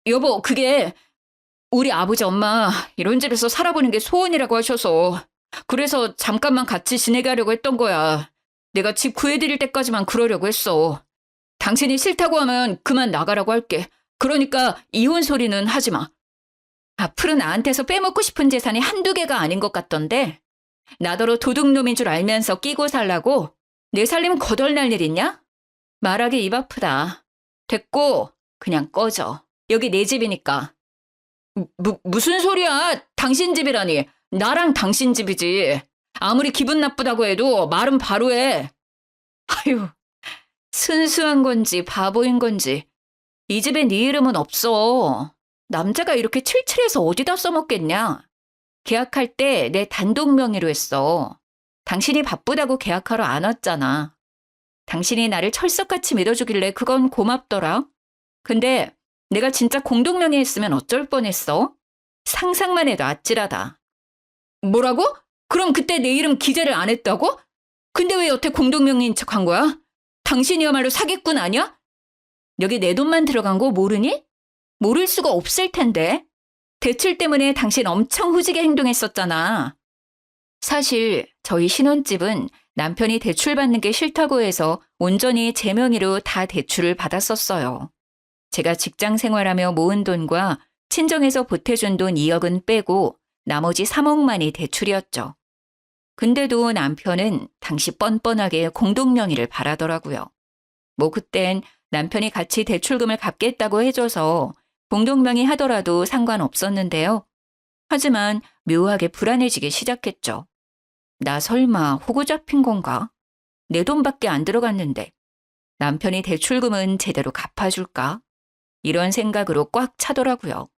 S2: 여보 그게 우리 아버지 엄마 이런 집에서 살아보는 게 소원이라고 하셔서 그래서 잠깐만 같이 지내게 하려고 했던 거야. 내가 집 구해드릴 때까지만 그러려고 했어. 당신이 싫다고 하면 그만 나가라고 할게. 그러니까 이혼 소리는 하지 마. 앞으로 나한테서 빼먹고 싶은 재산이 한두 개가 아닌 것 같던데 나더러 도둑놈인 줄 알면서 끼고 살라고 내 살림 거덜날 일 있냐? 말하기 입 아프다. 됐고 그냥 꺼져. 여기 내 집이니까. 무슨 소리야? 당신 집이라니. 나랑 당신 집이지. 아무리 기분 나쁘다고 해도 말은 바로 해. 아유, 순수한 건지 바보인 건지 이 집에 네 이름은 없어. 남자가 이렇게 칠칠해서 어디다 써먹겠냐? 계약할 때 내 단독 명의로 했어. 당신이 바쁘다고 계약하러 안 왔잖아. 당신이 나를 철석같이 믿어주길래 그건 고맙더라. 근데 내가 진짜 공동 명의 했으면 어쩔 뻔했어? 상상만 해도 아찔하다. 뭐라고? 그럼 그때 내 이름 기재를 안 했다고? 근데 왜 여태 공동 명의인 척한 거야? 당신이야말로 사기꾼 아니야? 여기 내 돈만 들어간 거 모르니? 모를 수가 없을 텐데. 대출 때문에 당신 엄청 후지게 행동했었잖아. 사실 저희 신혼집은 남편이 대출 받는 게 싫다고 해서 온전히 제 명의로 다 대출을 받았었어요. 제가 직장 생활하며 모은 돈과 친정에서 보태준 돈 2억은 빼고 나머지 3억만이 대출이었죠. 근데도 남편은 당시 뻔뻔하게 공동명의를 바라더라고요. 뭐 그땐 남편이 같이 대출금을 갚겠다고 해줘서 공동명의 하더라도 상관없었는데요. 하지만 묘하게 불안해지기 시작했죠. 나 설마 호구 잡힌 건가? 내 돈밖에 안 들어갔는데 남편이 대출금은 제대로 갚아줄까? 이런 생각으로 꽉 차더라고요.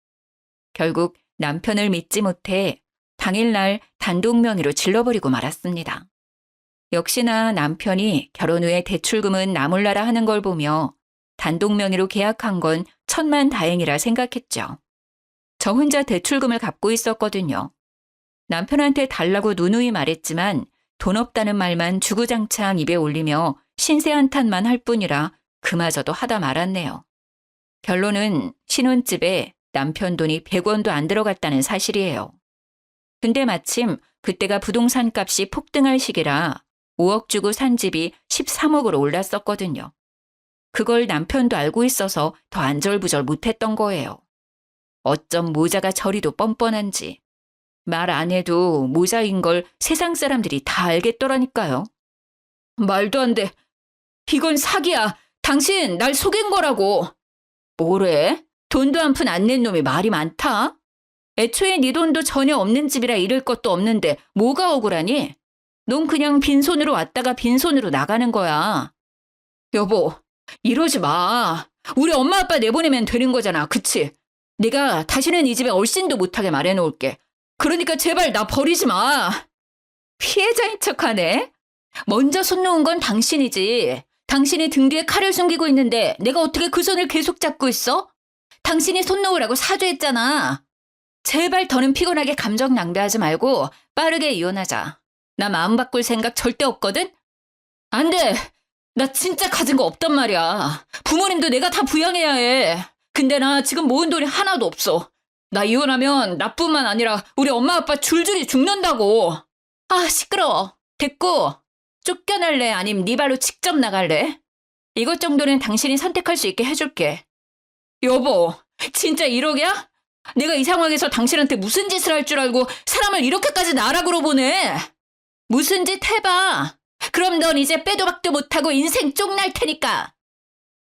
S2: 결국 남편을 믿지 못해 당일날 단독 명의로 질러버리고 말았습니다. 역시나 남편이 결혼 후에 대출금은 나 몰라라 하는 걸 보며 단독 명의로 계약한 건 천만다행이라 생각했죠. 저 혼자 대출금을 갚고 있었거든요. 남편한테 달라고 누누이 말했지만 돈 없다는 말만 주구장창 입에 올리며 신세 한탄만 할 뿐이라 그마저도 하다 말았네요. 결론은 신혼집에 남편 돈이 100원도 안 들어갔다는 사실이에요. 근데 마침 그때가 부동산 값이 폭등할 시기라 5억 주고 산 집이 13억으로 올랐었거든요. 그걸 남편도 알고 있어서 더 안절부절 못했던 거예요. 어쩜 모자가 저리도 뻔뻔한지. 말 안 해도 모자인 걸 세상 사람들이 다 알겠더라니까요. 말도 안 돼. 이건 사기야. 당신 날 속인 거라고. 뭐래? 돈도 한 푼 안 낸 놈이 말이 많다? 애초에 네 돈도 전혀 없는 집이라 잃을 것도 없는데 뭐가 억울하니? 넌 그냥 빈손으로 왔다가 빈손으로 나가는 거야. 여보, 이러지 마. 우리 엄마 아빠 내보내면 되는 거잖아. 그치? 내가 다시는 이 집에 얼씬도 못하게 말해놓을게. 그러니까 제발 나 버리지 마. 피해자인 척하네. 먼저 손 놓은 건 당신이지. 당신이 등 뒤에 칼을 숨기고 있는데 내가 어떻게 그 손을 계속 잡고 있어? 당신이 손 놓으라고 사죄했잖아. 제발 더는 피곤하게 감정 낭비하지 말고 빠르게 이혼하자. 나 마음 바꿀 생각 절대 없거든? 안 돼. 나 진짜 가진 거 없단 말이야. 부모님도 내가 다 부양해야 해. 근데 나 지금 모은 돈이 하나도 없어. 나 이혼하면 나뿐만 아니라 우리 엄마 아빠 줄줄이 죽는다고. 아, 시끄러워. 됐고. 쫓겨날래? 아님 네 발로 직접 나갈래? 이것 정도는 당신이 선택할 수 있게 해줄게. 여보, 진짜 1억이야? 내가 이 상황에서 당신한테 무슨 짓을 할 줄 알고 사람을 이렇게까지 나락으로 보내? 무슨 짓 해봐. 그럼 넌 이제 빼도 박도 못하고 인생 쪽날 테니까.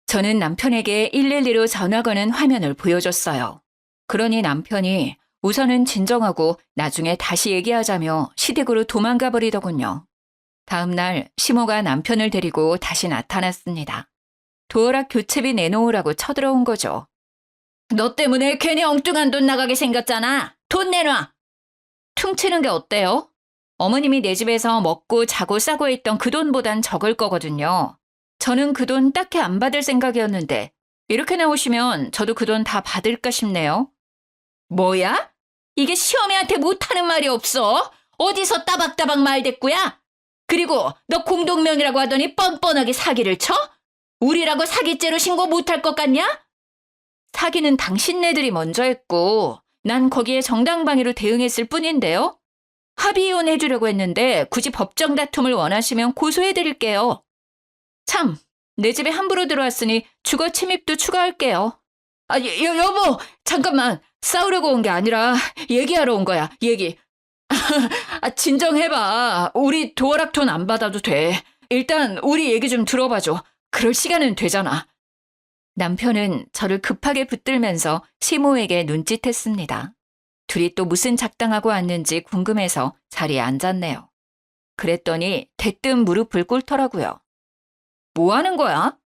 S2: 저는 남편에게 112로 전화 거는 화면을 보여줬어요. 그러니 남편이 우선은 진정하고 나중에 다시 얘기하자며 시댁으로 도망가 버리더군요. 다음 날 시모가 남편을 데리고 다시 나타났습니다. 도어락 교체비 내놓으라고 쳐들어온 거죠. 너 때문에 괜히 엉뚱한 돈 나가게 생겼잖아. 돈 내놔. 퉁치는 게 어때요? 어머님이 내 집에서 먹고 자고 싸고 있던 그 돈보단 적을 거거든요. 저는 그 돈 딱히 안 받을 생각이었는데 이렇게 나오시면 저도 그 돈 다 받을까 싶네요. 뭐야? 이게 시어머니한테 못하는 말이 없어? 어디서 따박따박 말대꾸야? 그리고 너 공동명의라고 하더니 뻔뻔하게 사기를 쳐? 우리라고 사기죄로 신고 못할 것 같냐? 사기는 당신네들이 먼저 했고 난 거기에 정당방위로 대응했을 뿐인데요. 합의 해주려고 했는데 굳이 법정 다툼을 원하시면 고소해드릴게요. 참, 내 집에 함부로 들어왔으니 주거 침입도 추가할게요. 아, 여보, 잠깐만. 싸우려고 온 게 아니라 얘기하러 온 거야, 얘기. 아, 진정해봐. 우리 도어락 돈 안 받아도 돼. 일단 우리 얘기 좀 들어봐줘. 그럴 시간은 되잖아. 남편은 저를 급하게 붙들면서 시모에게 눈짓했습니다. 둘이 또 무슨 작당하고 왔는지 궁금해서 자리에 앉았네요. 그랬더니 대뜸 무릎을 꿇더라고요. 뭐 하는 거야?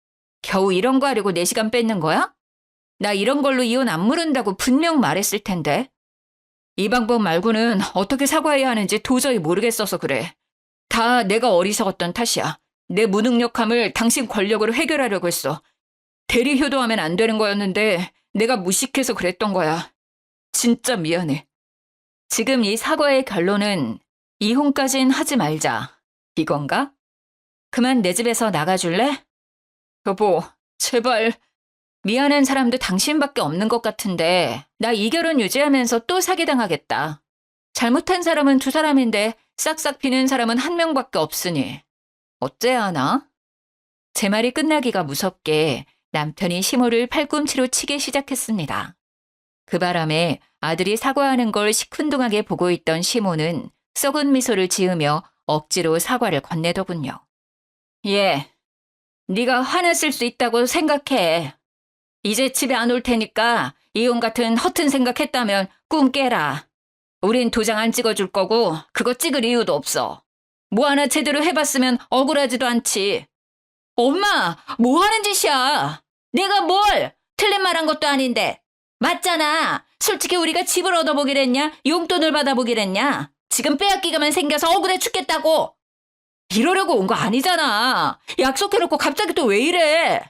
S2: 겨우 이런 거 하려고 4시간 뺏는 거야? 나 이런 걸로 이혼 안 물은다고 분명 말했을 텐데. 이 방법 말고는 어떻게 사과해야 하는지 도저히 모르겠어서 그래. 다 내가 어리석었던 탓이야. 내 무능력함을 당신 권력으로 해결하려고 했어. 대리 효도하면 안 되는 거였는데 내가 무식해서 그랬던 거야. 진짜 미안해. 지금 이 사과의 결론은 이혼까진 하지 말자. 이건가? 그만 내 집에서 나가줄래? 여보, 제발. 미안한 사람도 당신밖에 없는 것 같은데 나 이 결혼 유지하면서 또 사기당하겠다. 잘못한 사람은 2사람인데 싹싹 비는 사람은 1명밖에 없으니 어째야 하나? 제 말이 끝나기가 무섭게 남편이 시모를 팔꿈치로 치기 시작했습니다. 그 바람에 아들이 사과하는 걸 시큰둥하게 보고 있던 시모는 썩은 미소를 지으며 억지로 사과를 건네더군요. 예, 네가 화냈을 수 있다고 생각해. 이제 집에 안 올 테니까 이혼 같은 허튼 생각했다면 꿈 깨라. 우린 도장 안 찍어줄 거고 그거 찍을 이유도 없어. 뭐 하나 제대로 해봤으면 억울하지도 않지. 엄마, 뭐 하는 짓이야? 내가 뭘? 틀린 말 한 것도 아닌데. 맞잖아. 솔직히 우리가 집을 얻어보기랬냐? 용돈을 받아보기랬냐? 지금 빼앗기가만 생겨서 억울해 죽겠다고. 이러려고 온 거 아니잖아. 약속해놓고 갑자기 또 왜 이래?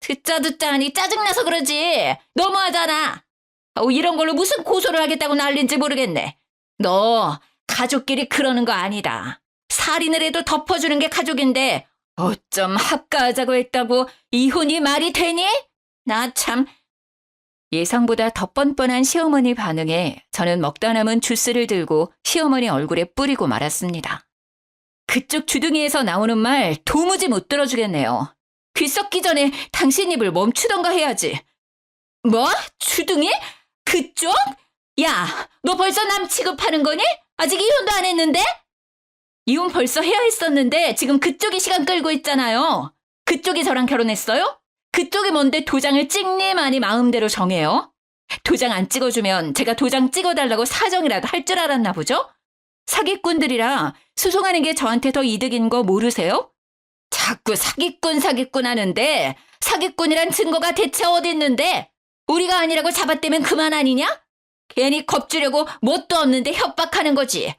S2: 듣자 하니 짜증나서 그러지. 너무하잖아. 이런 걸로 무슨 고소를 하겠다고 난린지 모르겠네. 너 가족끼리 그러는 거 아니다. 살인을 해도 덮어주는 게 가족인데 어쩜 합가하자고 했다고 이혼이 말이 되니? 나 참. 예상보다 더 뻔뻔한 시어머니 반응에 저는 먹다 남은 주스를 들고 시어머니 얼굴에 뿌리고 말았습니다. 그쪽 주둥이에서 나오는 말 도무지 못 들어주겠네요. 귀 썩기 전에 당신 입을 멈추던가 해야지. 뭐? 주둥이? 그쪽? 야, 너 벌써 남 취급하는 거니? 아직 이혼도 안 했는데? 이혼 벌써 해야 했었는데 지금 그쪽이 시간 끌고 있잖아요. 그쪽이 저랑 결혼했어요? 그쪽이 뭔데 도장을 찍니 마니 마음대로 정해요? 도장 안 찍어주면 제가 도장 찍어달라고 사정이라도 할 줄 알았나 보죠? 사기꾼들이라 소송하는 게 저한테 더 이득인 거 모르세요? 자꾸 사기꾼 하는데 사기꾼이란 증거가 대체 어디 있는데? 우리가 아니라고 잡아떼면 그만 아니냐? 괜히 겁주려고 뭣도 없는데 협박하는 거지.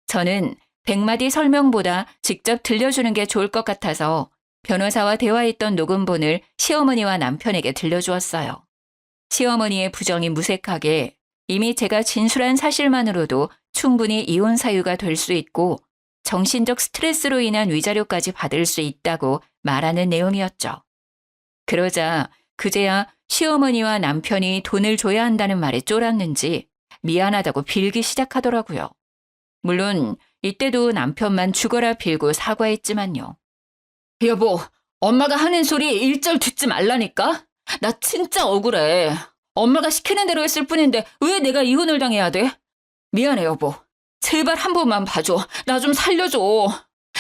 S2: 저는 100마디 설명보다 직접 들려주는 게 좋을 것 같아서 변호사와 대화했던 녹음본을 시어머니와 남편에게 들려주었어요. 시어머니의 부정이 무색하게 이미 제가 진술한 사실만으로도 충분히 이혼 사유가 될 수 있고 정신적 스트레스로 인한 위자료까지 받을 수 있다고 말하는 내용이었죠. 그러자 그제야 시어머니와 남편이 돈을 줘야 한다는 말에 쫄았는지 미안하다고 빌기 시작하더라고요. 물론 이때도 남편만 죽어라 빌고 사과했지만요. 여보, 엄마가 하는 소리 일절 듣지 말라니까? 나 진짜 억울해. 엄마가 시키는 대로 했을 뿐인데 왜 내가 이혼을 당해야 돼? 미안해, 여보. 제발 한 번만 봐줘. 나 좀 살려줘.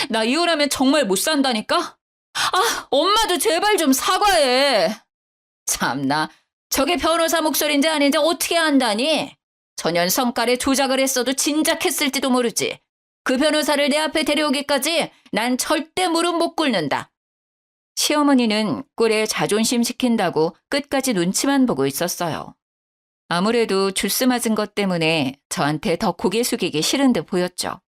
S2: 나 이혼하면 정말 못 산다니까? 아, 엄마도 제발 좀 사과해. 참나, 저게 변호사 목소리인지 아닌지 어떻게 안다니? 전현 성깔에 조작을 했어도 진작 했을지도 모르지. 그 변호사를 내 앞에 데려오기까지 난 절대 무릎 못 꿇는다. 시어머니는 꿀에 자존심 시킨다고 끝까지 눈치만 보고 있었어요. 아무래도 주스 맞은 것 때문에 저한테 더 고개 숙이기 싫은 듯 보였죠.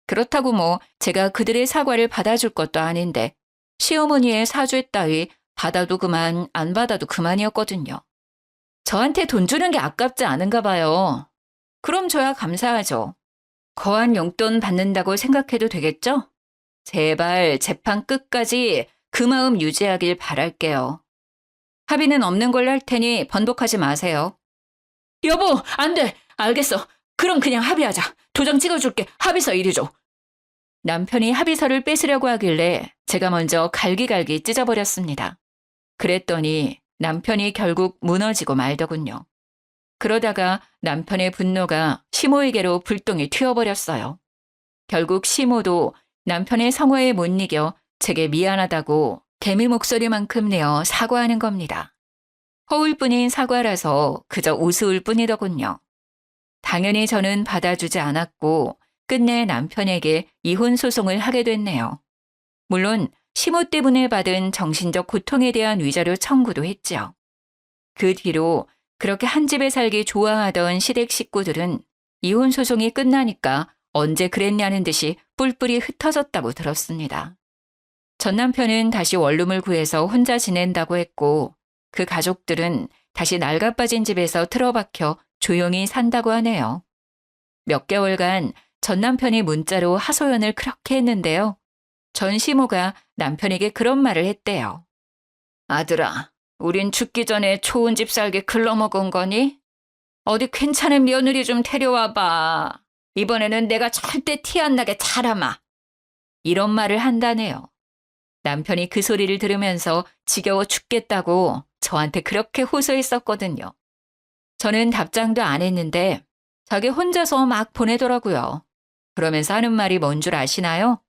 S2: 그렇다고 뭐 제가 그들의 사과를 받아줄 것도 아닌데 시어머니의 사죄 따위 받아도 그만 안 받아도 그만이었거든요. 저한테 돈 주는 게 아깝지 않은가 봐요. 그럼 저야 감사하죠. 거한 용돈 받는다고 생각해도 되겠죠? 제발 재판 끝까지 그 마음 유지하길 바랄게요. 합의는 없는 걸로 할 테니 번복하지 마세요. 여보, 안 돼. 알겠어. 그럼 그냥 합의하자. 도장 찍어줄게. 합의서 이리 줘. 남편이 합의서를 뺏으려고 하길래 제가 먼저 갈기갈기 찢어버렸습니다. 그랬더니 남편이 결국 무너지고 말더군요. 그러다가 남편의 분노가 시모에게로 불똥이 튀어버렸어요. 결국 시모도 남편의 성화에 못 이겨 제게 미안하다고 개미 목소리만큼 내어 사과하는 겁니다. 허울뿐인 사과라서 그저 우스울 뿐이더군요. 당연히 저는 받아주지 않았고 끝내 남편에게 이혼 소송을 하게 됐네요. 물론 시모 때문에 받은 정신적 고통에 대한 위자료 청구도 했죠. 그 뒤로 그렇게 한 집에 살기 좋아하던 시댁 식구들은 이혼 소송이 끝나니까 언제 그랬냐는 듯이 뿔뿔이 흩어졌다고 들었습니다. 전 남편은 다시 원룸을 구해서 혼자 지낸다고 했고 그 가족들은 다시 낡아빠진 집에서 틀어박혀 조용히 산다고 하네요. 몇 개월간 전 남편이 문자로 하소연을 그렇게 했는데요. 전 시모가 남편에게 그런 말을 했대요. 아들아, 우린 죽기 전에 좋은 집 살게 글러먹은 거니? 어디 괜찮은 며느리 좀 데려와봐. 이번에는 내가 절대 티 안 나게 잘하마. 이런 말을 한다네요. 남편이 그 소리를 들으면서 지겨워 죽겠다고 저한테 그렇게 호소했었거든요. 저는 답장도 안 했는데 자기 혼자서 막 보내더라고요. 그러면서 하는 말이 뭔 줄 아시나요?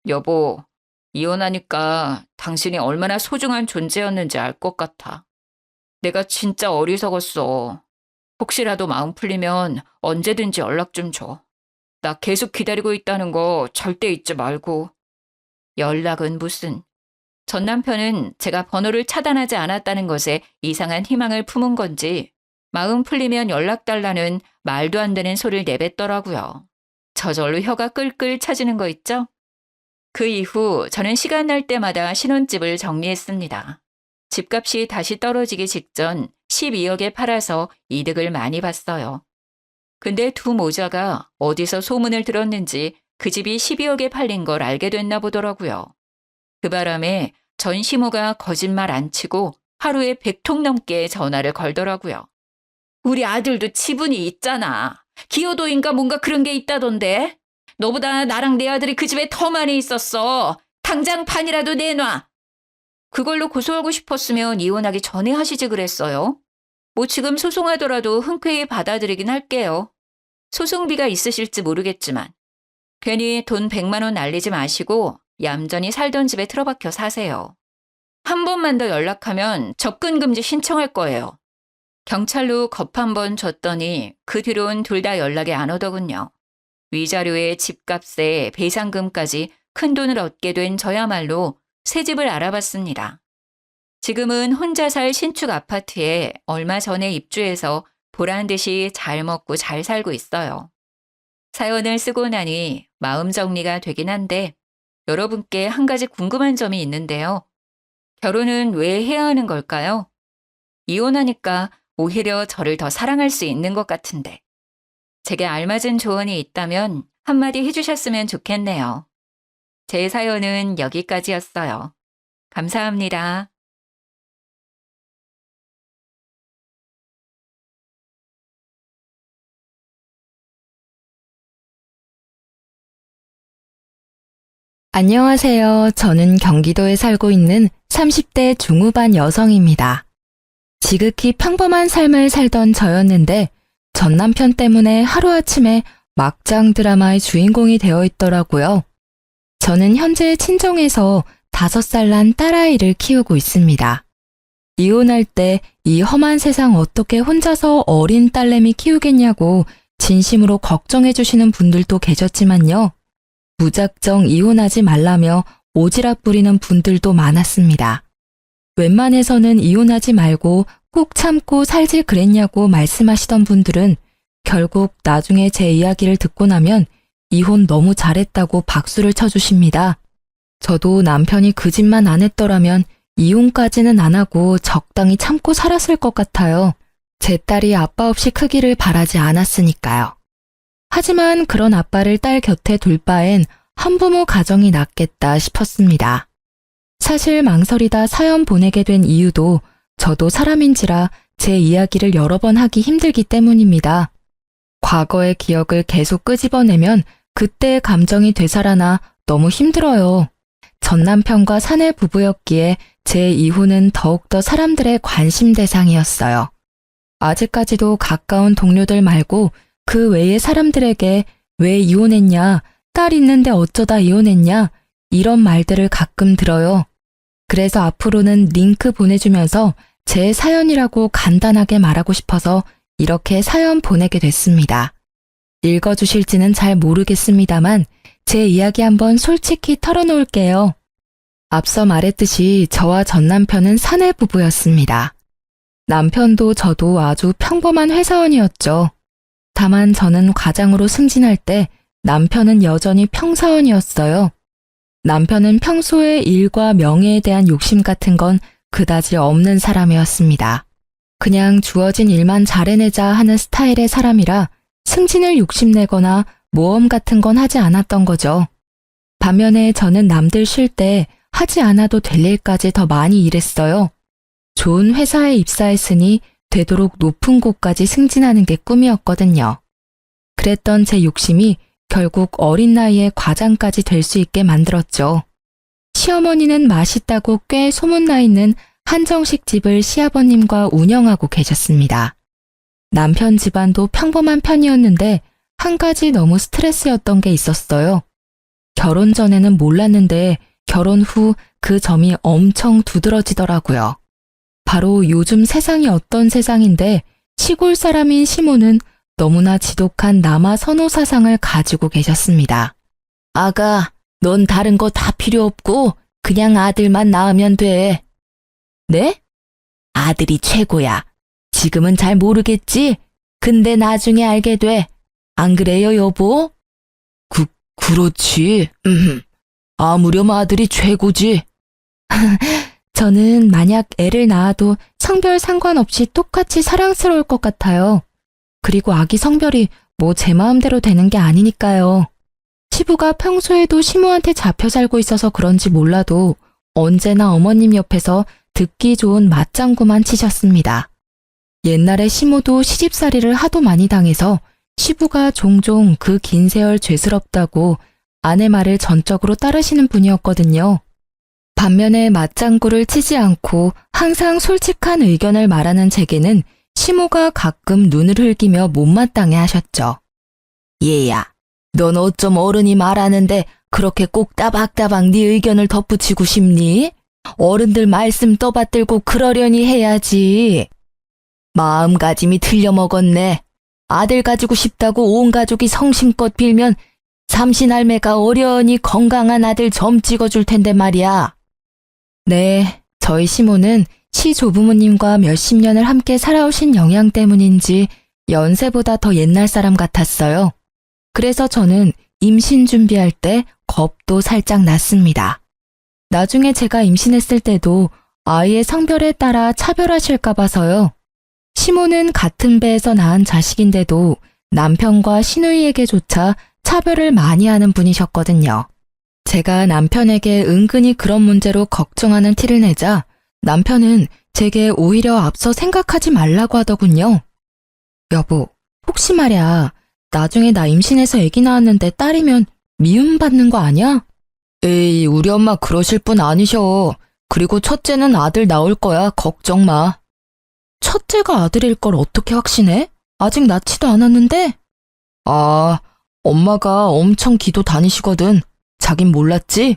S2: 여보, 이혼하니까 당신이 얼마나 소중한 존재였는지 알 것 같아. 내가 진짜 어리석었어. 혹시라도 마음 풀리면 언제든지 연락 좀 줘. 나 계속 기다리고 있다는 거 절대 잊지 말고. 연락은 무슨. 전 남편은 제가 번호를 차단하지 않았다는 것에 이상한 희망을 품은 건지 마음 풀리면 연락 달라는 말도 안 되는 소리를 내뱉더라고요. 저절로 혀가 끌끌 차지는 거 있죠? 그 이후 저는 시간 날 때마다 신혼집을 정리했습니다. 집값이 다시 떨어지기 직전 12억에 팔아서 이득을 많이 봤어요. 근데 두 모자가 어디서 소문을 들었는지 그 집이 12억에 팔린 걸 알게 됐나 보더라고요. 그 바람에 전 시모가 거짓말 안 치고 하루에 100통 넘게 전화를 걸더라고요. 우리 아들도 지분이 있잖아. 기여도인가 뭔가 그런 게 있다던데. 너보다 나랑 내 아들이 그 집에 더 많이 있었어. 당장 판이라도 내놔. 그걸로 고소하고 싶었으면 이혼하기 전에 하시지 그랬어요. 뭐 지금 소송하더라도 흔쾌히 받아들이긴 할게요. 소송비가 있으실지 모르겠지만. 괜히 돈 100만 원 날리지 마시고 얌전히 살던 집에 틀어박혀 사세요. 한 번만 더 연락하면 접근금지 신청할 거예요. 경찰로 겁 한 번 줬더니 그 뒤로는 둘 다 연락이 안 오더군요. 위자료에 집값에 배상금까지 큰돈을 얻게 된 저야말로 새 집을 알아봤습니다. 지금은 혼자 살 신축 아파트에 얼마 전에 입주해서 보란 듯이 잘 먹고 잘 살고 있어요. 사연을 쓰고 나니
S1: 마음 정리가 되긴 한데 여러분께 한 가지 궁금한 점이 있는데요. 결혼은 왜 해야 하는 걸까요? 이혼하니까 오히려 저를 더 사랑할 수 있는 것 같은데. 제게 알맞은 조언이 있다면 한마디 해주셨으면 좋겠네요. 제 사연은 여기까지였어요. 감사합니다.
S3: 안녕하세요. 저는 경기도에 살고 있는 30대 중후반 여성입니다. 지극히 평범한 삶을 살던 저였는데 전 남편 때문에 하루아침에 막장 드라마의 주인공이 되어 있더라고요. 저는 현재 친정에서 5살 난 딸아이를 키우고 있습니다. 이혼할 때 이 험한 세상 어떻게 혼자서 어린 딸내미 키우겠냐고 진심으로 걱정해 주시는 분들도 계셨지만요. 무작정 이혼하지 말라며 오지랖 부리는 분들도 많았습니다. 웬만해서는 이혼하지 말고 꾹 참고 살지 그랬냐고 말씀하시던 분들은 결국 나중에 제 이야기를 듣고 나면 이혼 너무 잘했다고 박수를 쳐주십니다. 저도 남편이 그 짓만 안 했더라면 이혼까지는 안 하고 적당히 참고 살았을 것 같아요. 제 딸이 아빠 없이 크기를 바라지 않았으니까요. 하지만 그런 아빠를 딸 곁에 둘 바엔 한부모 가정이 낫겠다 싶었습니다. 사실 망설이다 사연 보내게 된 이유도 저도 사람인지라 제 이야기를 여러 번 하기 힘들기 때문입니다. 과거의 기억을 계속 끄집어내면 그때의 감정이 되살아나 너무 힘들어요. 전 남편과 사내 부부였기에 제 이혼은 더욱더 사람들의 관심 대상이었어요. 아직까지도 가까운 동료들 말고 그 외의 사람들에게 왜 이혼했냐, 딸 있는데 어쩌다 이혼했냐, 이런 말들을 가끔 들어요. 그래서 앞으로는 링크 보내주면서 제 사연이라고 간단하게 말하고 싶어서 이렇게 사연 보내게 됐습니다. 읽어주실지는 잘 모르겠습니다만 제 이야기 한번 솔직히 털어놓을게요. 앞서 말했듯이 저와 전 남편은 사내 부부였습니다. 남편도 저도 아주 평범한 회사원이었죠. 다만 저는 과장으로 승진할 때 남편은 여전히 평사원이었어요. 남편은 평소에 일과 명예에 대한 욕심 같은 건 그다지 없는 사람이었습니다. 그냥 주어진 일만 잘해내자 하는 스타일의 사람이라 승진을 욕심내거나 모험 같은 건 하지 않았던 거죠. 반면에 저는 남들 쉴 때 하지 않아도 될 일까지 더 많이 일했어요. 좋은 회사에 입사했으니 되도록 높은 곳까지 승진하는 게 꿈이었거든요. 그랬던 제 욕심이 결국 어린 나이에 과장까지 될 수 있게 만들었죠. 시어머니는 맛있다고 꽤 소문나 있는 한정식 집을 시아버님과 운영하고 계셨습니다. 남편 집안도 평범한 편이었는데 한 가지 너무 스트레스였던 게 있었어요. 결혼 전에는 몰랐는데 결혼 후 그 점이 엄청 두드러지더라고요. 바로 요즘 세상이 어떤 세상인데 시골 사람인 시모는 너무나 지독한 남아 선호 사상을 가지고 계셨습니다. 아가, 넌 다른 거 다 필요 없고 그냥 아들만 낳으면 돼. 네? 아들이 최고야. 지금은 잘 모르겠지? 근데 나중에 알게 돼. 안 그래요, 여보? 그렇지. 아무렴 아들이 최고지. 저는 만약 애를 낳아도 성별 상관없이 똑같이 사랑스러울 것 같아요. 그리고 아기 성별이 뭐 제 마음대로 되는 게 아니니까요. 시부가 평소에도 시모한테 잡혀 살고 있어서 그런지 몰라도 언제나 어머님 옆에서 듣기 좋은 맞장구만 치셨습니다. 옛날에 시모도 시집살이를 하도 많이 당해서 시부가 종종 그 긴 세월 죄스럽다고 아내 말을 전적으로 따르시는 분이었거든요. 반면에 맞장구를 치지 않고 항상 솔직한 의견을 말하는 제게는 시모가 가끔 눈을 흘기며 못마땅해 하셨죠. 얘야, 넌 어쩜 어른이 말하는데 그렇게 꼭 따박따박 네 의견을 덧붙이고 싶니? 어른들 말씀 떠받들고 그러려니 해야지. 마음가짐이 틀려먹었네. 아들 가지고 싶다고 온 가족이 성심껏 빌면 삼신할매가 어련히 건강한 아들 점 찍어줄 텐데 말이야. 네, 저희 시모는 시조부모님과 몇십 년을 함께 살아오신 영향 때문인지 연세보다 더 옛날 사람 같았어요. 그래서 저는 임신 준비할 때 겁도 살짝 났습니다. 나중에 제가 임신했을 때도 아이의 성별에 따라 차별하실까 봐서요. 시모는 같은 배에서 낳은 자식인데도 남편과 시누이에게조차 차별을 많이 하는 분이셨거든요. 제가 남편에게 은근히 그런 문제로 걱정하는 티를 내자 남편은 제게 오히려 앞서 생각하지 말라고 하더군요. 여보, 혹시 말야, 나중에 나 임신해서 아기 낳았는데 딸이면 미움받는 거 아니야? 에이, 우리 엄마 그러실 분 아니셔. 그리고 첫째는 아들 나올 거야, 걱정 마. 첫째가 아들일 걸 어떻게 확신해? 아직 낳지도 않았는데? 아, 엄마가 엄청 기도 다니시거든. 자긴 몰랐지?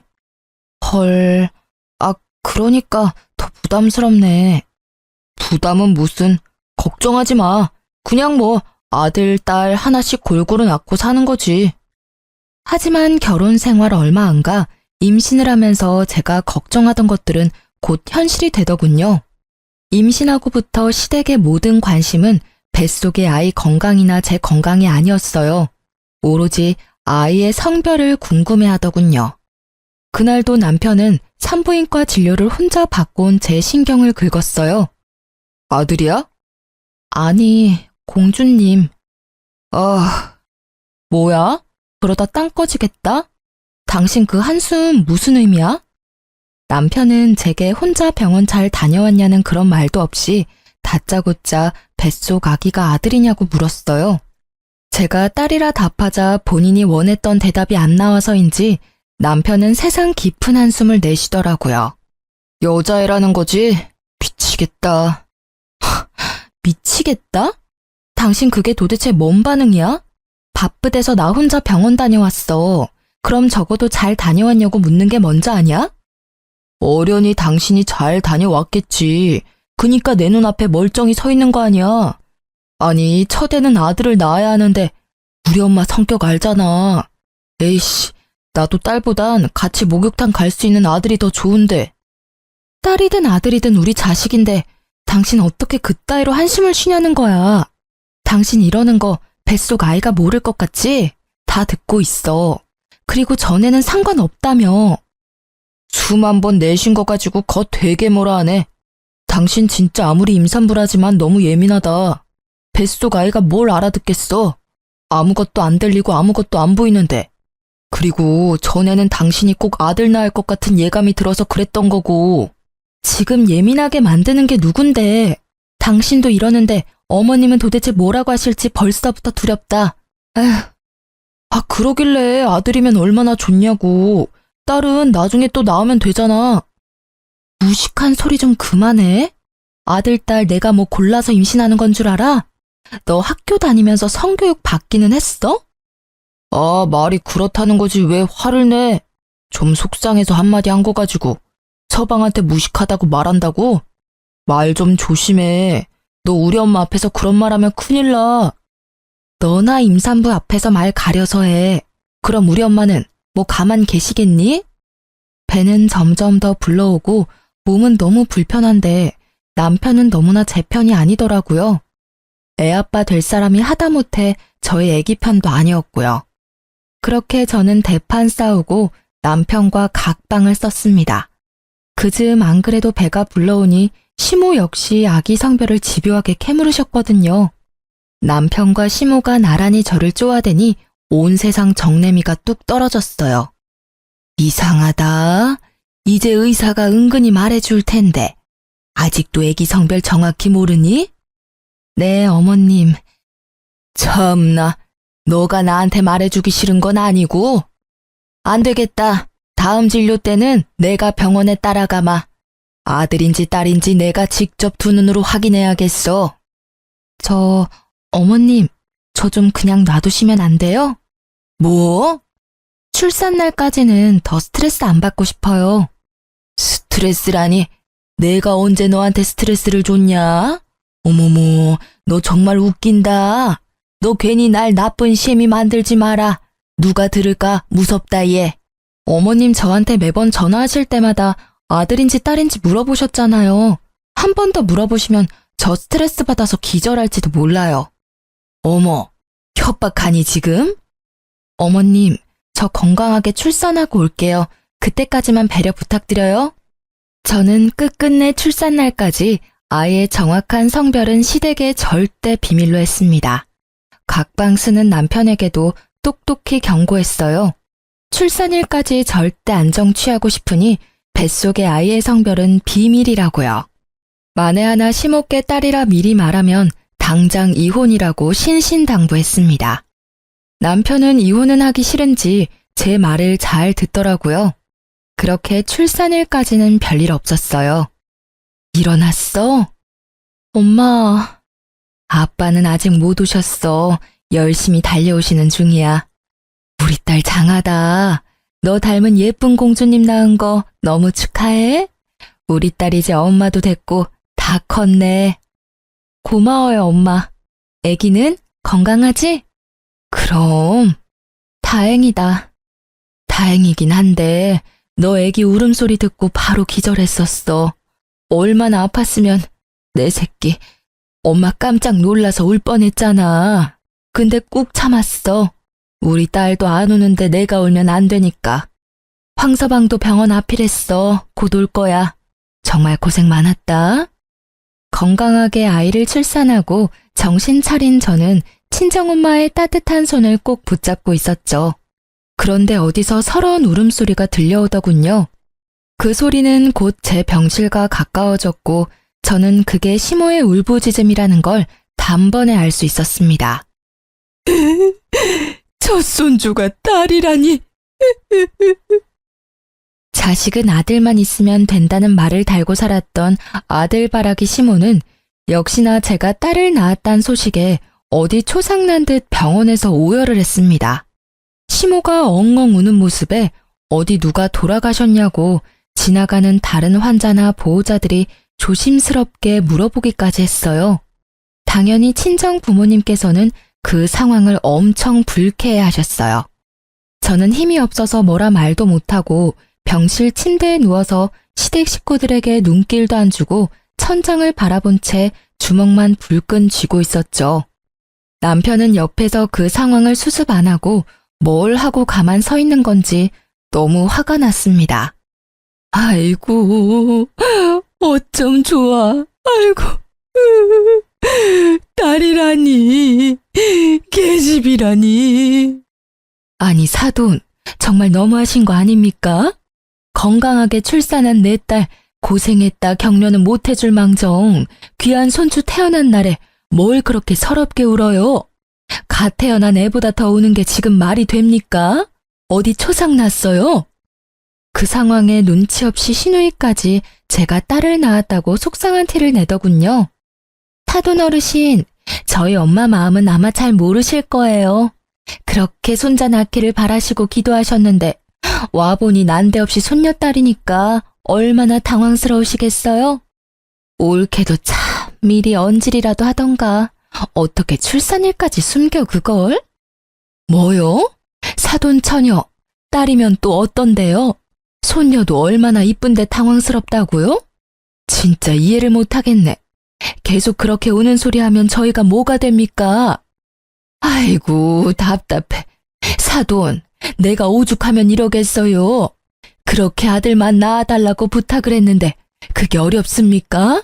S3: 헐, 그러니까 더 부담스럽네. 부담은 무슨, 걱정하지 마. 그냥 뭐 아들, 딸 하나씩 골고루 낳고 사는 거지. 하지만 결혼 생활 얼마 안 가 임신을 하면서 제가 걱정하던 것들은 곧 현실이 되더군요. 임신하고부터 시댁의 모든 관심은 뱃속의 아이 건강이나 제 건강이 아니었어요. 오로지 아이의 성별을 궁금해하더군요. 그날도 남편은 산부인과 진료를 혼자 받고 온 제 신경을 긁었어요. 아들이야? 아니, 공주님. 뭐야? 그러다 땅 꺼지겠다? 당신 그 한숨 무슨 의미야? 남편은 제게 혼자 병원 잘 다녀왔냐는 그런 말도 없이 다짜고짜 뱃속 아기가 아들이냐고 물었어요. 제가 딸이라 답하자 본인이 원했던 대답이 안 나와서인지 남편은 세상 깊은 한숨을 내쉬더라고요. 여자애라는 거지? 미치겠다. 미치겠다? 당신 그게 도대체 뭔 반응이야? 바쁘대서 나 혼자 병원 다녀왔어. 그럼 적어도 잘 다녀왔냐고 묻는 게 먼저 아니야? 어련히 당신이 잘 다녀왔겠지. 그니까 내 눈앞에 멀쩡히 서 있는 거 아니야. 아니, 첫애는 아들을 낳아야 하는데 우리 엄마 성격 알잖아. 에이씨, 나도 딸보단 같이 목욕탕 갈 수 있는 아들이 더 좋은데. 딸이든 아들이든 우리 자식인데 당신 어떻게 그따위로 한숨을 쉬냐는 거야. 당신 이러는 거 뱃속 아이가 모를 것 같지? 다 듣고 있어. 그리고 전에는 상관없다며. 수만 번 내쉰 거 가지고 거 되게 뭐라 하네. 당신 진짜 아무리 임산부라지만 너무 예민하다. 뱃속 아이가 뭘 알아듣겠어. 아무것도 안 들리고 아무것도 안 보이는데. 그리고 전에는 당신이 꼭 아들 낳을 것 같은 예감이 들어서 그랬던 거고. 지금 예민하게 만드는 게 누군데. 당신도 이러는데 어머님은 도대체 뭐라고 하실지 벌써부터 두렵다. 에휴. 그러길래 아들이면 얼마나 좋냐고. 딸은 나중에 또 낳으면 되잖아. 무식한 소리 좀 그만해. 아들, 딸 내가 뭐 골라서 임신하는 건 줄 알아? 너 학교 다니면서 성교육 받기는 했어? 말이 그렇다는 거지 왜 화를 내? 좀 속상해서 한마디 한 거 가지고 서방한테 무식하다고 말한다고? 말 좀 조심해. 너 우리 엄마 앞에서 그런 말 하면 큰일 나. 너나 임산부 앞에서 말 가려서 해. 그럼 우리 엄마는 뭐 가만 계시겠니? 배는 점점 더 불러오고 몸은 너무 불편한데 남편은 너무나 제 편이 아니더라고요. 애아빠 될 사람이 하다못해 저희 애기 편도 아니었고요. 그렇게 저는 대판 싸우고 남편과 각방을 썼습니다. 그즈음 안 그래도 배가 불러오니 시모 역시 아기 성별을 집요하게 캐물으셨거든요. 남편과 시모가 나란히 저를 쪼아대니 온 세상 정내미가 뚝 떨어졌어요. 이상하다. 이제 의사가 은근히 말해줄 텐데. 아직도 애기 성별 정확히 모르니? 네, 어머님. 참나, 너가 나한테 말해주기 싫은 건 아니고? 안 되겠다. 다음 진료 때는 내가 병원에 따라가마. 아들인지 딸인지 내가 직접 두 눈으로 확인해야겠어. 어머님, 저 좀 그냥 놔두시면 안 돼요? 뭐? 출산 날까지는 더 스트레스 안 받고 싶어요. 스트레스라니? 내가 언제 너한테 스트레스를 줬냐? 어머머, 너 정말 웃긴다. 너 괜히 날 나쁜 셈이 만들지 마라. 누가 들을까 무섭다 얘. 어머님 저한테 매번 전화하실 때마다 아들인지 딸인지 물어보셨잖아요. 한 번 더 물어보시면 저 스트레스 받아서 기절할지도 몰라요. 어머, 협박하니 지금? 어머님, 저 건강하게 출산하고 올게요. 그때까지만 배려 부탁드려요. 저는 끝끝내 출산날까지 아이의 정확한 성별은 시댁에 절대 비밀로 했습니다. 각방 쓰는 남편에게도 똑똑히 경고했어요. 출산일까지 절대 안정 취하고 싶으니 뱃속의 아이의 성별은 비밀이라고요. 만에 하나 시모께 딸이라 미리 말하면 당장 이혼이라고 신신당부했습니다. 남편은 이혼은 하기 싫은지 제 말을 잘 듣더라고요. 그렇게 출산일까지는 별일 없었어요. 일어났어? 엄마, 아빠는 아직 못 오셨어. 열심히 달려오시는 중이야. 우리 딸 장하다. 너 닮은 예쁜 공주님 낳은 거 너무 축하해. 우리 딸 이제 엄마도 됐고 다 컸네. 고마워요, 엄마. 애기는 건강하지? 그럼 다행이다. 다행이긴 한데 너 애기 울음소리 듣고 바로 기절했었어. 얼마나 아팠으면 내 새끼. 엄마 깜짝 놀라서 울 뻔했잖아. 근데 꾹 참았어. 우리 딸도 안 우는데 내가 울면 안 되니까. 황서방도 병원 앞이랬어. 곧 올 거야. 정말 고생 많았다. 건강하게 아이를 출산하고 정신 차린 저는 친정엄마의 따뜻한 손을 꼭 붙잡고 있었죠. 그런데 어디서 서러운 울음소리가 들려오더군요. 그 소리는 곧 제 병실과 가까워졌고 저는 그게 시모의 울부짖음이라는 걸 단번에 알 수 있었습니다. 첫 손주가 딸이라니. 자식은 아들만 있으면 된다는 말을 달고 살았던 아들바라기 시모는 역시나 제가 딸을 낳았다는 소식에 어디 초상난 듯 병원에서 오열을 했습니다. 시모가 엉엉 우는 모습에 어디 누가 돌아가셨냐고 지나가는 다른 환자나 보호자들이 조심스럽게 물어보기까지 했어요. 당연히 친정 부모님께서는 그 상황을 엄청 불쾌해하셨어요. 저는 힘이 없어서 뭐라 말도 못하고 병실 침대에 누워서 시댁 식구들에게 눈길도 안 주고 천장을 바라본 채 주먹만 불끈 쥐고 있었죠. 남편은 옆에서 그 상황을 수습 안 하고 뭘 하고 가만 서 있는 건지 너무 화가 났습니다. 아이고, 어쩜 좋아. 아이고, 딸이라니, 계집이라니. 아니, 사돈, 정말 너무하신 거 아닙니까? 건강하게 출산한 내 딸 고생했다 격려는 못해줄 망정 귀한 손주 태어난 날에 뭘 그렇게 서럽게 울어요? 갓 태어난 애보다 더 우는 게 지금 말이 됩니까? 어디 초상 났어요? 그 상황에 눈치 없이 시누이까지 제가 딸을 낳았다고 속상한 티를 내더군요. 사돈 어르신, 저희 엄마 마음은 아마 잘 모르실 거예요. 그렇게 손자 낳기를 바라시고 기도하셨는데 와보니 난데없이 손녀딸이니까 얼마나 당황스러우시겠어요? 옳게도 참 미리 언질이라도 하던가 어떻게 출산일까지 숨겨 그걸? 뭐요? 사돈 처녀, 딸이면 또 어떤데요? 손녀도 얼마나 이쁜데 당황스럽다고요? 진짜 이해를 못하겠네. 계속 그렇게 우는 소리 하면 저희가 뭐가 됩니까? 아이고 답답해. 사돈, 내가 오죽하면 이러겠어요. 그렇게 아들만 낳아달라고 부탁을 했는데 그게 어렵습니까?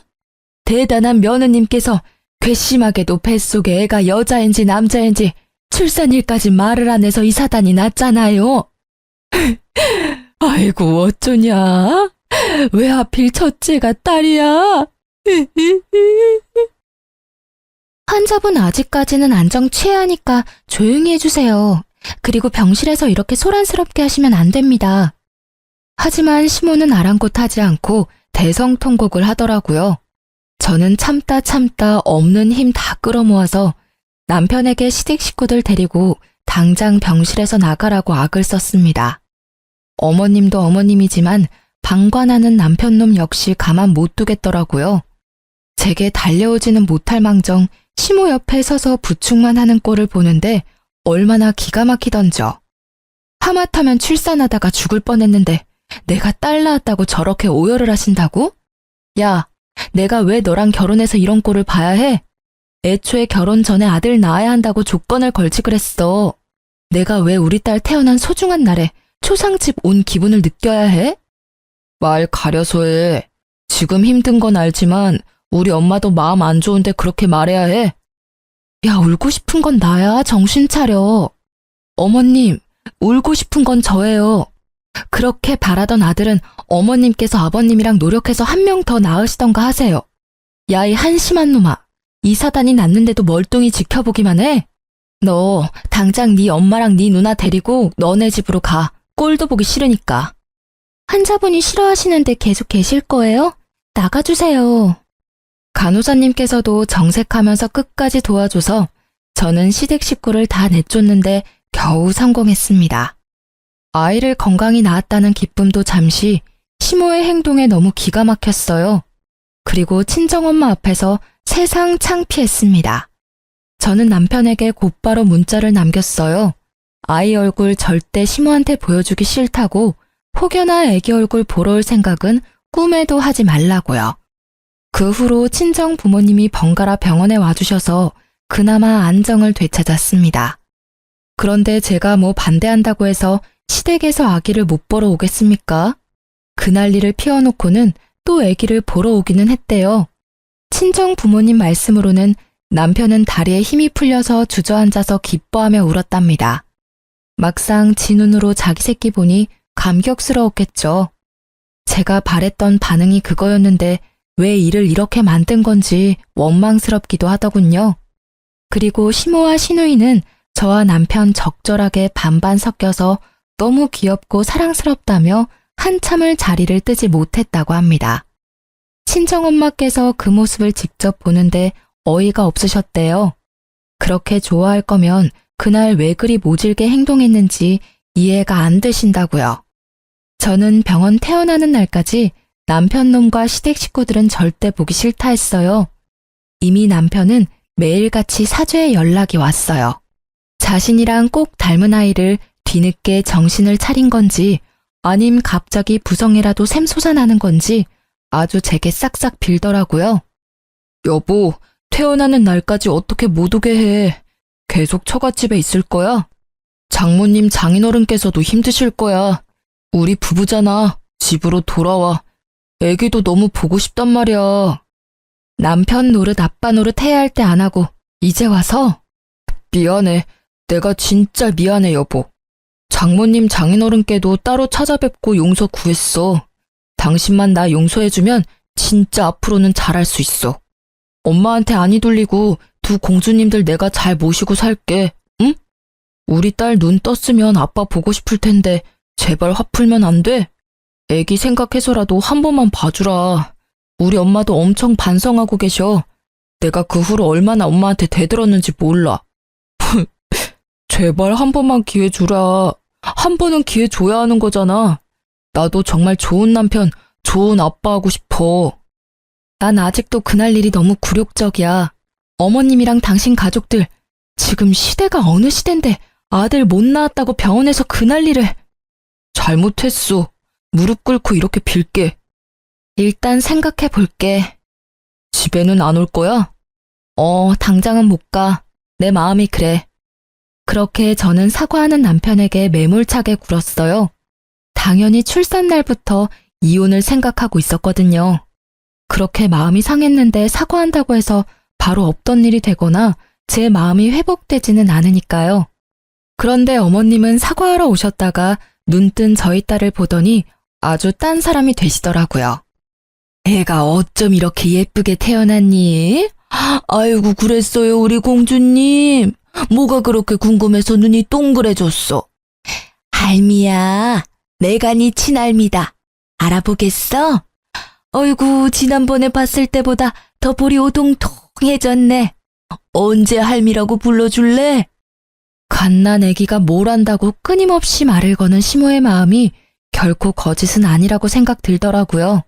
S3: 대단한 며느님께서 괘씸하게도 뱃속에 애가 여자인지 남자인지 출산일까지 말을 안 해서 이 사단이 났잖아요. 아이고 어쩌냐? 왜 하필 첫째가 딸이야? 환자분 아직까지는 안정 취해하니까 조용히 해주세요. 그리고 병실에서 이렇게 소란스럽게 하시면 안 됩니다. 하지만 시모는 아랑곳하지 않고 대성통곡을 하더라고요. 저는 참다 없는 힘 다 끌어모아서 남편에게 시댁 식구들 데리고 당장 병실에서 나가라고 악을 썼습니다. 어머님도 어머님이지만 방관하는 남편놈 역시 가만 못 두겠더라고요. 제게 달려오지는 못할 망정 시모 옆에 서서 부축만 하는 꼴을 보는데 얼마나 기가 막히던져. 하마터면 출산하다가 죽을 뻔했는데 내가 딸 낳았다고 저렇게 오열을 하신다고? 야, 내가 왜 너랑 결혼해서 이런 꼴을 봐야 해? 애초에 결혼 전에 아들 낳아야 한다고 조건을 걸지 그랬어. 내가 왜 우리 딸 태어난 소중한 날에 초상집 온 기분을 느껴야 해? 말 가려서 해. 지금 힘든 건 알지만 우리 엄마도 마음 안 좋은데 그렇게 말해야 해. 야, 울고 싶은 건 나야. 정신 차려. 어머님, 울고 싶은 건 저예요. 그렇게 바라던 아들은 어머님께서 아버님이랑 노력해서 한 명 더 낳으시던가 하세요. 야, 이 한심한 놈아. 이 사단이 났는데도 멀뚱히 지켜보기만 해? 너 당장 네 엄마랑 네 누나 데리고 너네 집으로 가. 꼴도 보기 싫으니까. 환자분이 싫어하시는데 계속 계실 거예요? 나가주세요. 간호사님께서도 정색하면서 끝까지 도와줘서 저는 시댁 식구를 다 내쫓는데 겨우 성공했습니다. 아이를 건강히 낳았다는 기쁨도 잠시 시모의 행동에 너무 기가 막혔어요. 그리고 친정엄마 앞에서 세상 창피했습니다. 저는 남편에게 곧바로 문자를 남겼어요. 아이 얼굴 절대 시모한테 보여주기 싫다고 혹여나 애기 얼굴 보러 올 생각은 꿈에도 하지 말라고요. 그 후로 친정 부모님이 번갈아 병원에 와주셔서 그나마 안정을 되찾았습니다. 그런데 제가 뭐 반대한다고 해서 시댁에서 아기를 못 보러 오겠습니까? 그 난리를 피워놓고는 또 아기를 보러 오기는 했대요. 친정 부모님 말씀으로는 남편은 다리에 힘이 풀려서 주저앉아서 기뻐하며 울었답니다. 막상 지 눈으로 자기 새끼 보니 감격스러웠겠죠. 제가 바랬던 반응이 그거였는데 왜 일을 이렇게 만든 건지 원망스럽기도 하더군요. 그리고 시모와 시누이는 저와 남편 적절하게 반반 섞여서 너무 귀엽고 사랑스럽다며 한참을 자리를 뜨지 못했다고 합니다. 친정엄마께서 그 모습을 직접 보는데 어이가 없으셨대요. 그렇게 좋아할 거면 그날 왜 그리 모질게 행동했는지 이해가 안 되신다고요. 저는 병원 태어나는 날까지 남편 놈과 시댁 식구들은 절대 보기 싫다 했어요. 이미 남편은 매일같이 사죄의 연락이 왔어요. 자신이랑 꼭 닮은 아이를 뒤늦게 정신을 차린 건지 아님 갑자기 부성이라도 샘솟아나는 건지 아주 제게 싹싹 빌더라고요. 여보, 태어나는 날까지 어떻게 못 오게 해. 계속 처갓집에 있을 거야? 장모님 장인어른께서도 힘드실 거야. 우리 부부잖아. 집으로 돌아와. 애기도 너무 보고 싶단 말이야. 남편 노릇 아빠 노릇 해야 할 때 안 하고 이제 와서? 미안해. 내가 진짜 미안해, 여보. 장모님 장인어른께도 따로 찾아뵙고 용서 구했어. 당신만 나 용서해주면 진짜 앞으로는 잘할 수 있어. 엄마한테 안이 돌리고 두 공주님들 내가 잘 모시고 살게, 응? 우리 딸 눈 떴으면 아빠 보고 싶을 텐데 제발 화 풀면 안 돼? 애기 생각해서라도 한 번만 봐주라. 우리 엄마도 엄청 반성하고 계셔. 내가 그 후로 얼마나 엄마한테 대들었는지 몰라. 제발 한 번만 기회 주라. 한 번은 기회 줘야 하는 거잖아. 나도 정말 좋은 남편, 좋은 아빠 하고 싶어. 난 아직도 그날 일이 너무 굴욕적이야. 어머님이랑 당신 가족들, 지금 시대가 어느 시대인데 아들 못 낳았다고 병원에서 그 난리를. 잘못했어. 무릎 꿇고 이렇게 빌게. 일단 생각해 볼게. 집에는 안 올 거야? 당장은 못 가. 내 마음이 그래. 그렇게 저는 사과하는 남편에게 매몰차게 굴었어요. 당연히 출산 날부터 이혼을 생각하고 있었거든요. 그렇게 마음이 상했는데 사과한다고 해서 바로 없던 일이 되거나 제 마음이 회복되지는 않으니까요. 그런데 어머님은 사과하러 오셨다가 눈뜬 저희 딸을 보더니 아주 딴 사람이 되시더라고요. 애가 어쩜 이렇게 예쁘게 태어났니? 아이고 그랬어요 우리 공주님. 뭐가 그렇게 궁금해서 눈이 동그래졌어. 할미야, 내가 네 친할미다. 알아보겠어? 어이구 지난번에 봤을 때보다 더 볼이 오동통해졌네. 언제 할미라고 불러줄래? 갓난 애기가 뭘 안다고 끊임없이 말을 거는 시모의 마음이 결코 거짓은 아니라고 생각 들더라고요.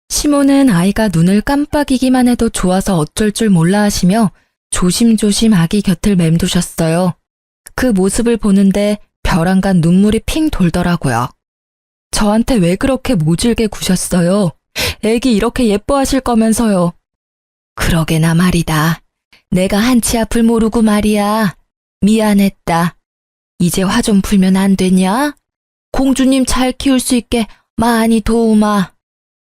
S3: 시모는 아이가 눈을 깜빡이기만 해도 좋아서 어쩔 줄 몰라 하시며 조심조심 아기 곁을 맴두셨어요. 그 모습을 보는데 벼랑간 눈물이 핑 돌더라고요. 저한테 왜 그렇게 모질게 구셨어요? 애기 이렇게 예뻐하실 거면서요. 그러게나 말이다. 내가 한치 앞을 모르고 말이야. 미안했다. 이제 화 좀 풀면 안 되냐? 공주님 잘 키울 수 있게 많이 도우마.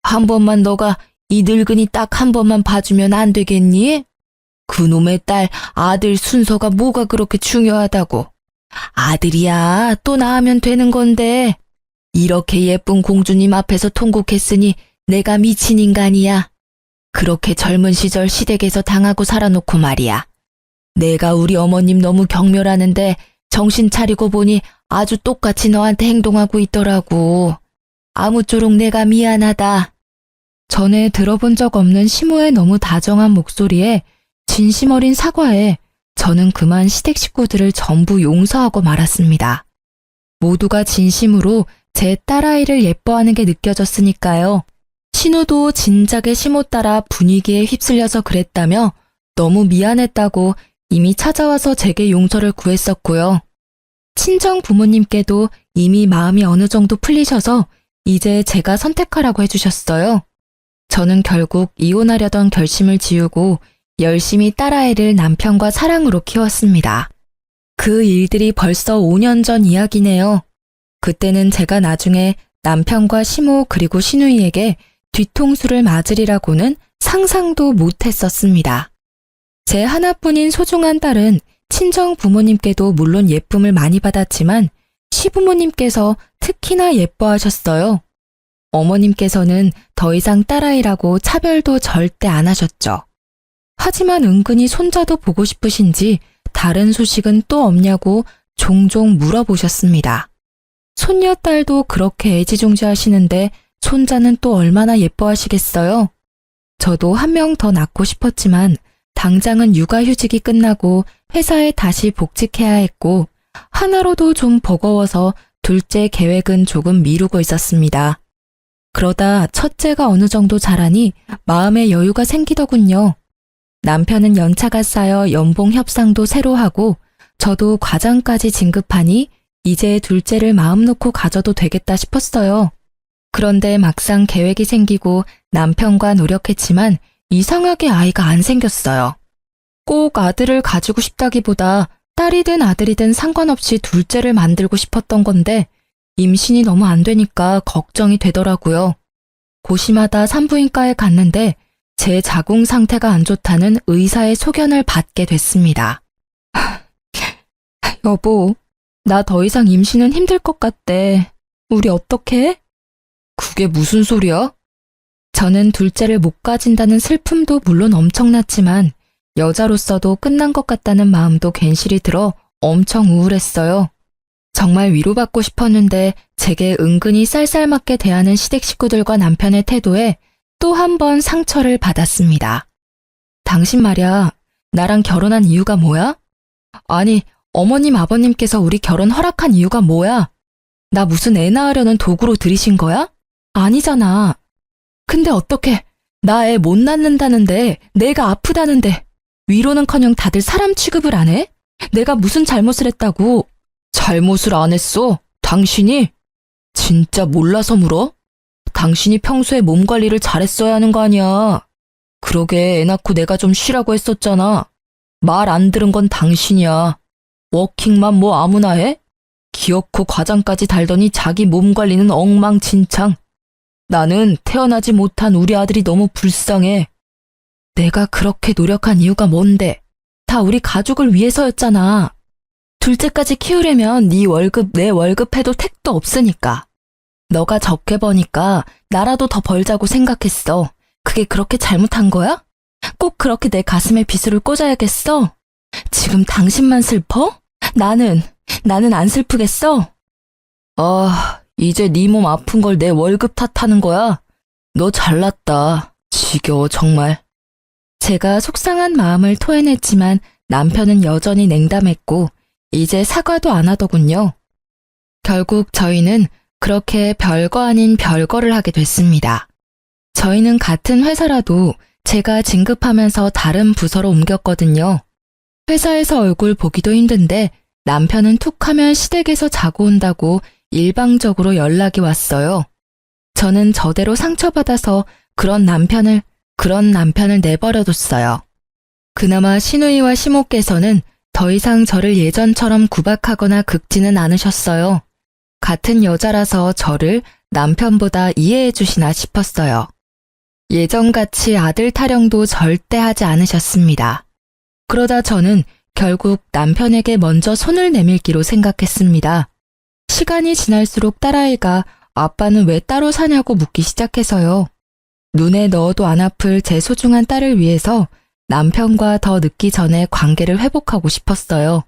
S3: 한 번만 너가 이 늙은이 딱 한 번만 봐주면 안 되겠니? 그놈의 딸 아들 순서가 뭐가 그렇게 중요하다고. 아들이야 또 낳으면 되는 건데. 이렇게 예쁜 공주님 앞에서 통곡했으니 내가 미친 인간이야. 그렇게 젊은 시절 시댁에서 당하고 살아놓고 말이야. 내가 우리 어머님 너무 경멸하는데 정신 차리고 보니 아주 똑같이 너한테 행동하고 있더라고. 아무쪼록 내가 미안하다. 전에 들어본 적 없는 시모의 너무 다정한 목소리에 진심 어린 사과에 저는 그만 시댁 식구들을 전부 용서하고 말았습니다. 모두가 진심으로 제 딸아이를 예뻐하는 게 느껴졌으니까요. 신우도 진작에 시모 따라 분위기에 휩쓸려서 그랬다며 너무 미안했다고 이미 찾아와서 제게 용서를 구했었고요. 친정 부모님께도 이미 마음이 어느 정도 풀리셔서 이제 제가 선택하라고 해주셨어요. 저는 결국 이혼하려던 결심을 지우고 열심히 딸아이를 남편과 사랑으로 키웠습니다. 그 일들이 벌써 5년 전 이야기네요. 그때는 제가 나중에 남편과 시모 그리고 시누이에게 뒤통수를 맞으리라고는 상상도 못했었습니다. 제 하나뿐인 소중한 딸은 친정 부모님께도 물론 예쁨을 많이 받았지만 시부모님께서 특히나 예뻐하셨어요. 어머님께서는 더 이상 딸아이라고 차별도 절대 안 하셨죠. 하지만 은근히 손자도 보고 싶으신지 다른 소식은 또 없냐고 종종 물어보셨습니다. 손녀딸도 그렇게 애지중지하시는데 손자는 또 얼마나 예뻐하시겠어요? 저도 한 명 더 낳고 싶었지만 당장은 육아휴직이 끝나고 회사에 다시 복직해야 했고 하나로도 좀 버거워서 둘째 계획은 조금 미루고 있었습니다. 그러다 첫째가 어느 정도 자라니 마음의 여유가 생기더군요. 남편은 연차가 쌓여 연봉 협상도 새로 하고 저도 과장까지 진급하니 이제 둘째를 마음 놓고 가져도 되겠다 싶었어요. 그런데 막상 계획이 생기고 남편과 노력했지만 이상하게 아이가 안 생겼어요. 꼭 아들을 가지고 싶다기보다 딸이든 아들이든 상관없이 둘째를 만들고 싶었던 건데 임신이 너무 안 되니까 걱정이 되더라고요. 고심하다 산부인과에 갔는데 제 자궁 상태가 안 좋다는 의사의 소견을 받게 됐습니다. 여보, 나 더 이상 임신은 힘들 것 같대. 우리 어떡해? 그게 무슨 소리야? 저는 둘째를 못 가진다는 슬픔도 물론 엄청났지만 여자로서도 끝난 것 같다는 마음도 괜시리 들어 엄청 우울했어요. 정말 위로받고 싶었는데 제게 은근히 쌀쌀맞게 대하는 시댁 식구들과 남편의 태도에 또 한 번 상처를 받았습니다. 당신 말야, 나랑 결혼한 이유가 뭐야? 아니, 어머님 아버님께서 우리 결혼 허락한 이유가 뭐야? 나 무슨 애 낳으려는 도구로 들이신 거야? 아니잖아. 근데 어떻게 나 애 못 낳는다는데 내가 아프다는데 위로는커녕 다들 사람 취급을 안 해? 내가 무슨 잘못을 했다고? 잘못을 안 했어. 당신이? 진짜 몰라서 물어? 당신이 평소에 몸 관리를 잘했어야 하는 거 아니야. 그러게 애 낳고 내가 좀 쉬라고 했었잖아. 말 안 들은 건 당신이야. 워킹맘 뭐 아무나 해? 기어코 과장까지 달더니 자기 몸 관리는 엉망진창. 나는 태어나지 못한 우리 아들이 너무 불쌍해. 내가 그렇게 노력한 이유가 뭔데? 다 우리 가족을 위해서였잖아. 둘째까지 키우려면 네 월급 내 월급 해도 택도 없으니까. 너가 적게 버니까 나라도 더 벌자고 생각했어. 그게 그렇게 잘못한 거야? 꼭 그렇게 내 가슴에 비수를 꽂아야겠어? 지금 당신만 슬퍼? 나는 안 슬프겠어? 아, 이제 네 몸 아픈 걸 내 월급 탓하는 거야? 너 잘났다. 지겨워 정말. 제가 속상한 마음을 토해냈지만 남편은 여전히 냉담했고 이제 사과도 안 하더군요. 결국 저희는 그렇게 별거 아닌 별거를 하게 됐습니다. 저희는 같은 회사라도 제가 진급하면서 다른 부서로 옮겼거든요. 회사에서 얼굴 보기도 힘든데 남편은 툭 하면 시댁에서 자고 온다고 일방적으로 연락이 왔어요. 저는 저대로 상처받아서 그런 남편을 내버려뒀어요. 그나마 시누이와 시모께서는 더 이상 저를 예전처럼 구박하거나 긁지는 않으셨어요. 같은 여자라서 저를 남편보다 이해해 주시나 싶었어요. 예전같이 아들 타령도 절대 하지 않으셨습니다. 그러다 저는 결국 남편에게 먼저 손을 내밀기로 생각했습니다. 시간이 지날수록 딸아이가 아빠는 왜 따로 사냐고 묻기 시작해서요. 눈에 넣어도 안 아플 제 소중한 딸을 위해서 남편과 더 늦기 전에 관계를 회복하고 싶었어요.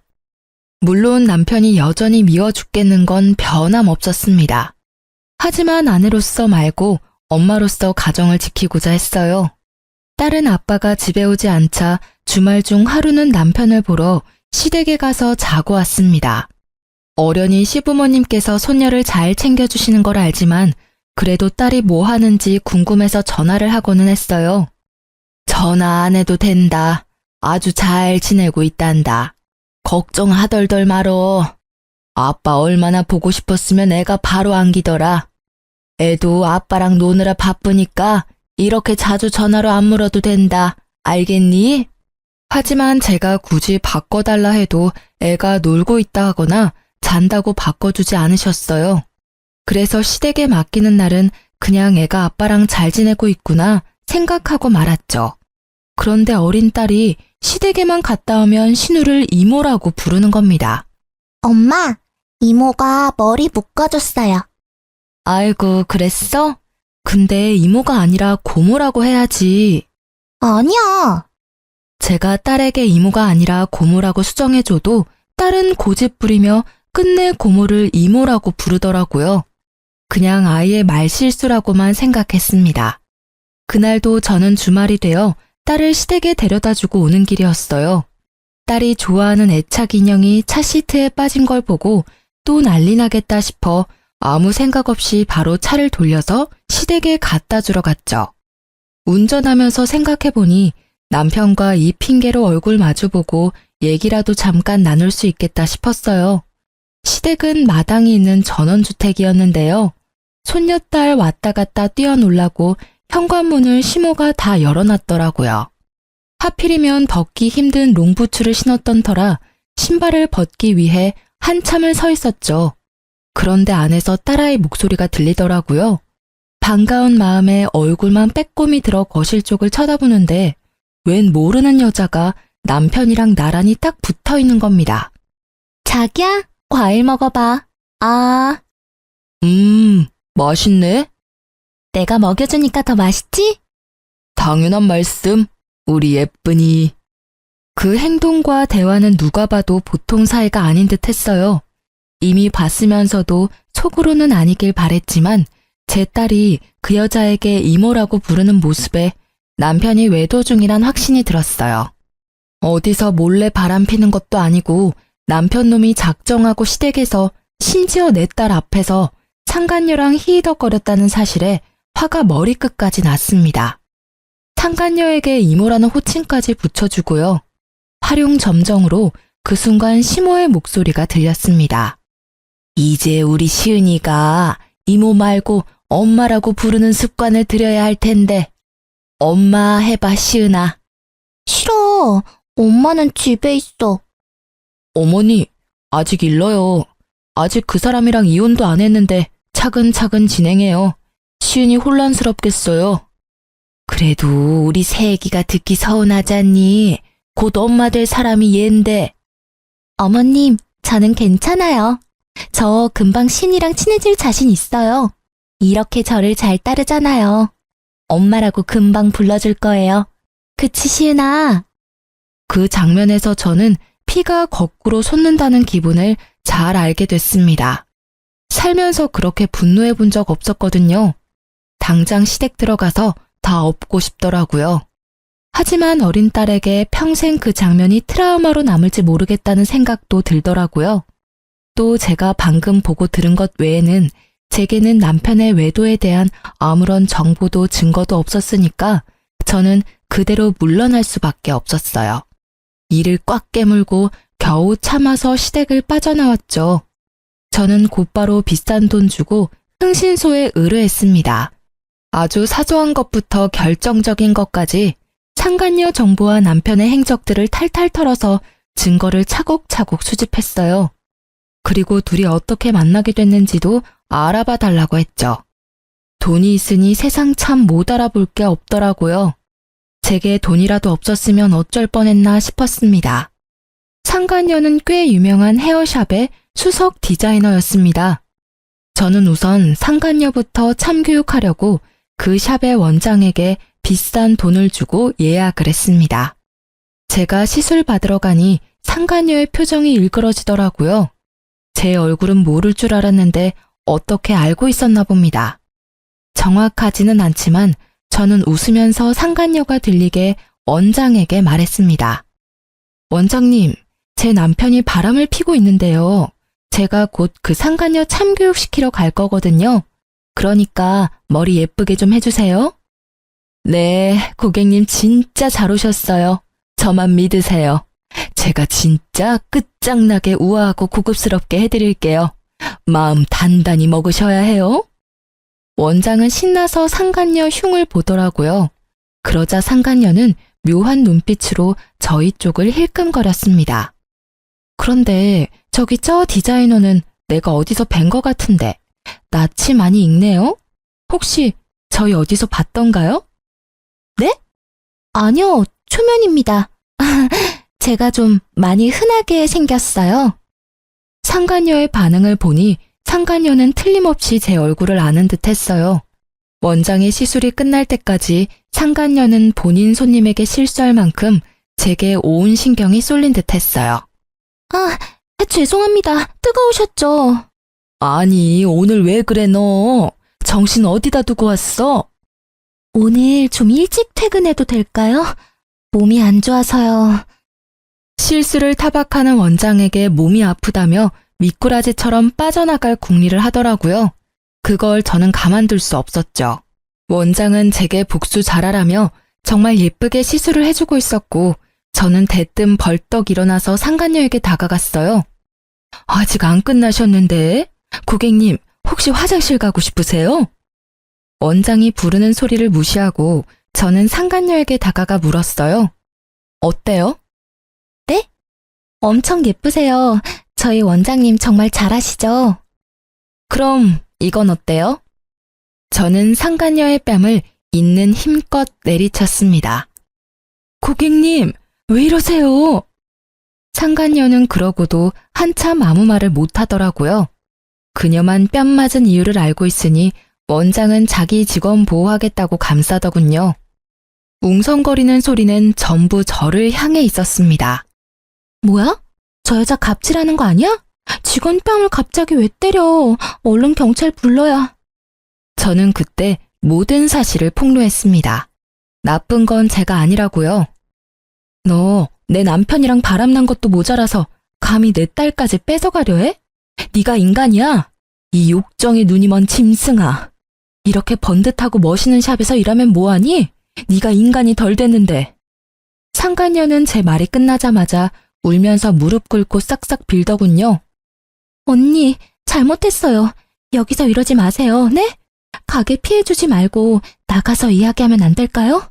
S3: 물론 남편이 여전히 미워 죽겠는 건 변함없었습니다. 하지만 아내로서 말고 엄마로서 가정을 지키고자 했어요. 딸은 아빠가 집에 오지 않자 주말 중 하루는 남편을 보러 시댁에 가서 자고 왔습니다. 어련히 시부모님께서 손녀를 잘 챙겨주시는 걸 알지만 그래도 딸이 뭐 하는지 궁금해서 전화를 하고는 했어요. 전화 안 해도 된다. 아주 잘 지내고 있단다. 걱정 하덜덜 말어. 아빠 얼마나 보고 싶었으면 애가 바로 안기더라. 애도 아빠랑 노느라 바쁘니까 이렇게 자주 전화로 안 물어도 된다. 알겠니? 하지만 제가 굳이 바꿔달라 해도 애가 놀고 있다 하거나 잔다고 바꿔주지 않으셨어요. 그래서 시댁에 맡기는 날은 그냥 애가 아빠랑 잘 지내고 있구나 생각하고 말았죠. 그런데 어린 딸이 시댁에만 갔다 오면 신우를 이모라고 부르는 겁니다.
S4: 엄마, 이모가 머리 묶어줬어요.
S3: 아이고, 그랬어? 근데 이모가 아니라 고모라고 해야지.
S4: 아니야.
S3: 제가 딸에게 이모가 아니라 고모라고 수정해줘도 딸은 고집 부리며 끝내 고모를 이모라고 부르더라고요. 그냥 아이의 말실수라고만 생각했습니다. 그날도 저는 주말이 되어 딸을 시댁에 데려다주고 오는 길이었어요. 딸이 좋아하는 애착 인형이 차 시트에 빠진 걸 보고 또 난리 나겠다 싶어 아무 생각 없이 바로 차를 돌려서 시댁에 갖다 주러 갔죠. 운전하면서 생각해보니 남편과 이 핑계로 얼굴 마주보고 얘기라도 잠깐 나눌 수 있겠다 싶었어요. 시댁은 마당이 있는 전원주택이었는데요. 손녀딸 왔다 갔다 뛰어놀라고 현관문을 시모가 다 열어놨더라고요. 하필이면 벗기 힘든 롱부츠를 신었던 터라 신발을 벗기 위해 한참을 서 있었죠. 그런데 안에서 딸아이 목소리가 들리더라고요. 반가운 마음에 얼굴만 빼꼼히 들어 거실 쪽을 쳐다보는데 웬 모르는 여자가 남편이랑 나란히 딱 붙어 있는 겁니다.
S4: 자기야, 과일 먹어봐. 아,
S3: 맛있네.
S4: 내가 먹여주니까 더 맛있지?
S3: 당연한 말씀, 우리 예쁜이. 그 행동과 대화는 누가 봐도 보통 사이가 아닌 듯 했어요. 이미 봤으면서도 속으로는 아니길 바랬지만 제 딸이 그 여자에게 이모라고 부르는 모습에 남편이 외도 중이란 확신이 들었어요. 어디서 몰래 바람 피는 것도 아니고 남편 놈이 작정하고 시댁에서 심지어 내 딸 앞에서 상간녀랑 히히덕거렸다는 사실에 화가 머리끝까지 났습니다. 상간녀에게 이모라는 호칭까지 붙여주고요. 활용점정으로 그 순간 시모의 목소리가 들렸습니다. 이제 우리 시은이가 이모 말고 엄마라고 부르는 습관을 들여야 할 텐데. 엄마 해봐, 시은아.
S4: 싫어. 엄마는 집에 있어.
S3: 어머니, 아직 일러요. 아직 그 사람이랑 이혼도 안 했는데 차근차근 진행해요. 시은이 혼란스럽겠어요. 그래도 우리 새애기가 듣기 서운하잖니. 곧 엄마 될 사람이 얜데.
S4: 어머님, 저는 괜찮아요. 저 금방 신이랑 친해질 자신 있어요. 이렇게 저를 잘 따르잖아요. 엄마라고 금방 불러줄 거예요. 그치, 시은아?
S3: 그 장면에서 저는 피가 거꾸로 솟는다는 기분을 잘 알게 됐습니다. 살면서 그렇게 분노해 본 적 없었거든요. 당장 시댁 들어가서 다 엎고 싶더라고요. 하지만 어린 딸에게 평생 그 장면이 트라우마로 남을지 모르겠다는 생각도 들더라고요. 또 제가 방금 보고 들은 것 외에는 제게는 남편의 외도에 대한 아무런 정보도 증거도 없었으니까 저는 그대로 물러날 수밖에 없었어요. 이를 꽉 깨물고 겨우 참아서 시댁을 빠져나왔죠. 저는 곧바로 비싼 돈 주고 흥신소에 의뢰했습니다. 아주 사소한 것부터 결정적인 것까지 상간녀 정보와 남편의 행적들을 탈탈 털어서 증거를 차곡차곡 수집했어요. 그리고 둘이 어떻게 만나게 됐는지도 알아봐 달라고 했죠. 돈이 있으니 세상 참 못 알아볼 게 없더라고요. 제게 돈이라도 없었으면 어쩔 뻔했나 싶었습니다. 상간녀는 꽤 유명한 헤어샵의 수석 디자이너였습니다. 저는 우선 상간녀부터 참교육하려고 그 샵의 원장에게 비싼 돈을 주고 예약을 했습니다. 제가 시술 받으러 가니 상간녀의 표정이 일그러지더라고요. 제 얼굴은 모를 줄 알았는데 어떻게 알고 있었나 봅니다. 정확하지는 않지만 저는 웃으면서 상간녀가 들리게 원장에게 말했습니다. 원장님, 제 남편이 바람을 피고 있는데요. 제가 곧 그 상간녀 참교육시키러 갈 거거든요. 그러니까 머리 예쁘게 좀 해주세요. 네, 고객님 진짜 잘 오셨어요. 저만 믿으세요. 제가 진짜 끝장나게 우아하고 고급스럽게 해드릴게요. 마음 단단히 먹으셔야 해요. 원장은 신나서 상간녀 흉을 보더라고요. 그러자 상간녀는 묘한 눈빛으로 저희 쪽을 힐끔거렸습니다. 그런데 저기 저 디자이너는 내가 어디서 뵌 것 같은데 낯이 많이 익네요? 혹시 저희 어디서 봤던가요?
S4: 네? 아니요, 초면입니다. 제가 좀 많이 흔하게 생겼어요.
S3: 상간녀의 반응을 보니 상간녀는 틀림없이 제 얼굴을 아는 듯 했어요. 원장의 시술이 끝날 때까지 상간녀는 본인 손님에게 실수할 만큼 제게 온 신경이 쏠린 듯 했어요.
S4: 아, 죄송합니다. 뜨거우셨죠?
S3: 아니, 오늘 왜 그래 너? 정신 어디다 두고 왔어?
S4: 오늘 좀 일찍 퇴근해도 될까요? 몸이 안 좋아서요.
S3: 실수를 타박하는 원장에게 몸이 아프다며 미꾸라지처럼 빠져나갈 궁리를 하더라고요. 그걸 저는 가만둘 수 없었죠. 원장은 제게 복수 잘하라며 정말 예쁘게 시술을 해주고 있었고 저는 대뜸 벌떡 일어나서 상간녀에게 다가갔어요. 아직 안 끝나셨는데? 고객님, 혹시 화장실 가고 싶으세요? 원장이 부르는 소리를 무시하고 저는 상간녀에게 다가가 물었어요. 어때요?
S4: 엄청 예쁘세요. 저희 원장님 정말 잘하시죠?
S3: 그럼 이건 어때요? 저는 상간녀의 뺨을 있는 힘껏 내리쳤습니다. 고객님, 왜 이러세요? 상간녀는 그러고도 한참 아무 말을 못하더라고요. 그녀만 뺨 맞은 이유를 알고 있으니 원장은 자기 직원 보호하겠다고 감싸더군요. 웅성거리는 소리는 전부 저를 향해 있었습니다.
S4: 뭐야? 저 여자 갑질하는 거 아니야? 직원 뺨을 갑자기 왜 때려? 얼른 경찰 불러야.
S3: 저는 그때 모든 사실을 폭로했습니다. 나쁜 건 제가 아니라고요. 너 내 남편이랑 바람난 것도 모자라서 감히 내 딸까지 뺏어가려 해? 네가 인간이야? 이 욕정의 눈이 먼 짐승아. 이렇게 번듯하고 멋있는 샵에서 일하면 뭐하니? 네가 인간이 덜 됐는데. 상간녀는 제 말이 끝나자마자 울면서 무릎 꿇고 싹싹 빌더군요.
S4: 언니, 잘못했어요. 여기서 이러지 마세요, 네? 가게 피해주지 말고 나가서 이야기하면 안 될까요?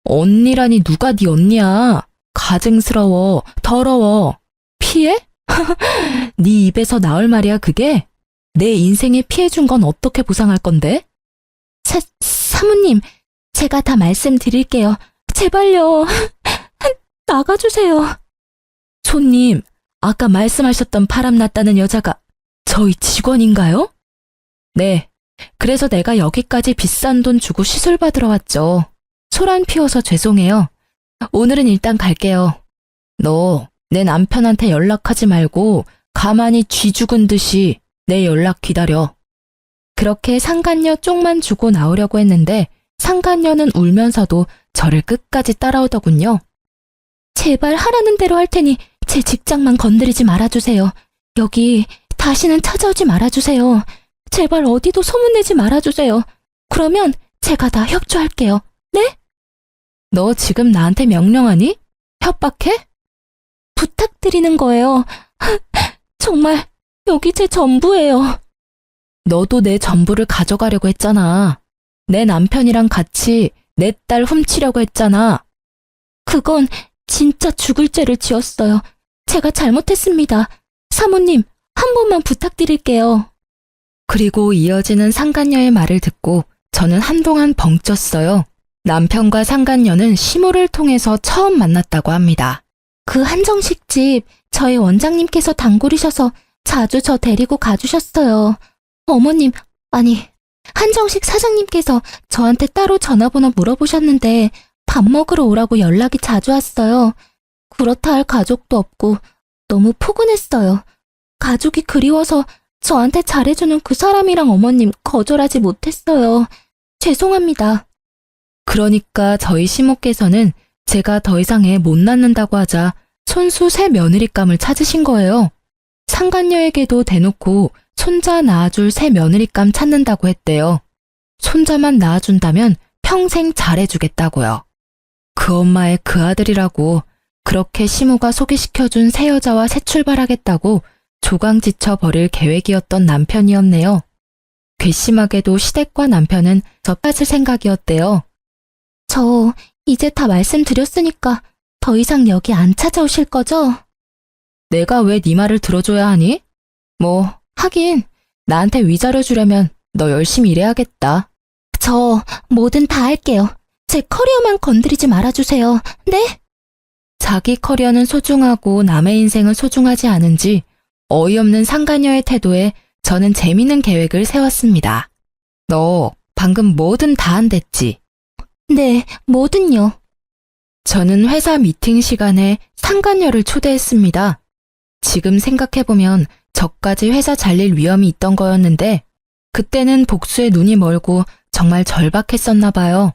S3: 언니라니 누가 네 언니야. 가증스러워, 더러워. 피해? 네 입에서 나올 말이야 그게? 내 인생에 피해준 건 어떻게 보상할 건데?
S4: 사모님, 제가 다 말씀드릴게요. 제발요. 나가주세요.
S3: 손님, 아까 말씀하셨던 바람났다는 여자가 저희 직원인가요? 네, 그래서 내가 여기까지 비싼 돈 주고 시술 받으러 왔죠. 소란 피워서 죄송해요. 오늘은 일단 갈게요. 너 내 남편한테 연락하지 말고 가만히 쥐 죽은 듯이 내 연락 기다려. 그렇게 상간녀 쪽만 주고 나오려고 했는데 상간녀는 울면서도 저를 끝까지 따라오더군요.
S4: 제발 하라는 대로 할 테니 제 직장만 건드리지 말아주세요. 여기 다시는 찾아오지 말아주세요. 제발 어디도 소문내지 말아주세요. 그러면 제가 다 협조할게요. 네?
S3: 너 지금 나한테 명령하니? 협박해?
S4: 부탁드리는 거예요. 정말 여기 제 전부예요.
S3: 너도 내 전부를 가져가려고 했잖아. 내 남편이랑 같이 내 딸 훔치려고 했잖아.
S4: 그건 진짜 죽을 죄를 지었어요. 제가 잘못했습니다. 사모님, 한 번만 부탁드릴게요.
S3: 그리고 이어지는 상간녀의 말을 듣고 저는 한동안 벙쪘어요. 남편과 상간녀는 시모를 통해서 처음 만났다고 합니다.
S4: 그 한정식 집 저희 원장님께서 단골이셔서 자주 저 데리고 가주셨어요. 어머님, 아니, 한정식 사장님께서 저한테 따로 전화번호 물어보셨는데 밥 먹으러 오라고 연락이 자주 왔어요. 그렇다 할 가족도 없고 너무 포근했어요. 가족이 그리워서 저한테 잘해주는 그 사람이랑 어머님 거절하지 못했어요. 죄송합니다.
S3: 그러니까 저희 시모께서는 제가 더 이상 애 못 낳는다고 하자 손수 새 며느리감을 찾으신 거예요. 상간녀에게도 대놓고 손자 낳아줄 새 며느리감 찾는다고 했대요. 손자만 낳아준다면 평생 잘해주겠다고요. 그 엄마의 그 아들이라고 그렇게 시모가 소개시켜준 새 여자와 새 출발하겠다고 조강지쳐 버릴 계획이었던 남편이었네요. 괘씸하게도 시댁과 남편은 저 빠질 생각이었대요.
S4: 저 이제 다 말씀드렸으니까 더 이상 여기 안 찾아오실 거죠?
S3: 내가 왜 네 말을 들어줘야 하니? 뭐 하긴 나한테 위자료 주려면 너 열심히 일해야겠다.
S4: 저 뭐든 다 할게요. 제 커리어만 건드리지 말아주세요. 네?
S3: 자기 커리어는 소중하고 남의 인생은 소중하지 않은지 어이없는 상간녀의 태도에 저는 재미있는 계획을 세웠습니다. 너 방금 뭐든 다 한댔지?
S4: 네, 뭐든요.
S3: 저는 회사 미팅 시간에 상간녀를 초대했습니다. 지금 생각해보면 저까지 회사 잘릴 위험이 있던 거였는데 그때는 복수에 눈이 멀고 정말 절박했었나 봐요.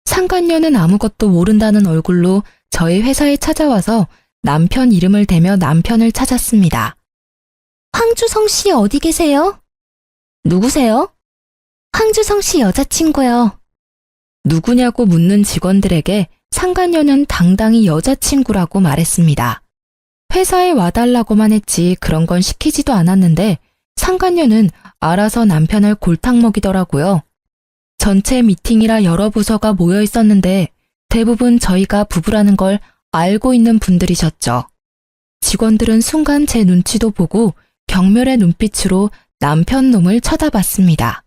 S3: 상간녀는 아무것도 모른다는 얼굴로 저희 회사에 찾아와서 남편 이름을 대며 남편을 찾았습니다.
S4: 황주성 씨 어디 계세요?
S3: 누구세요?
S4: 황주성 씨 여자친구요.
S3: 누구냐고 묻는 직원들에게 상간녀는 당당히 여자친구라고 말했습니다. 회사에 와달라고만 했지 그런 건 시키지도 않았는데 상간녀는 알아서 남편을 골탕 먹이더라고요. 전체 미팅이라 여러 부서가 모여 있었는데 대부분 저희가 부부라는 걸 알고 있는 분들이셨죠. 직원들은 순간 제 눈치도 보고 경멸의 눈빛으로 남편 놈을 쳐다봤습니다.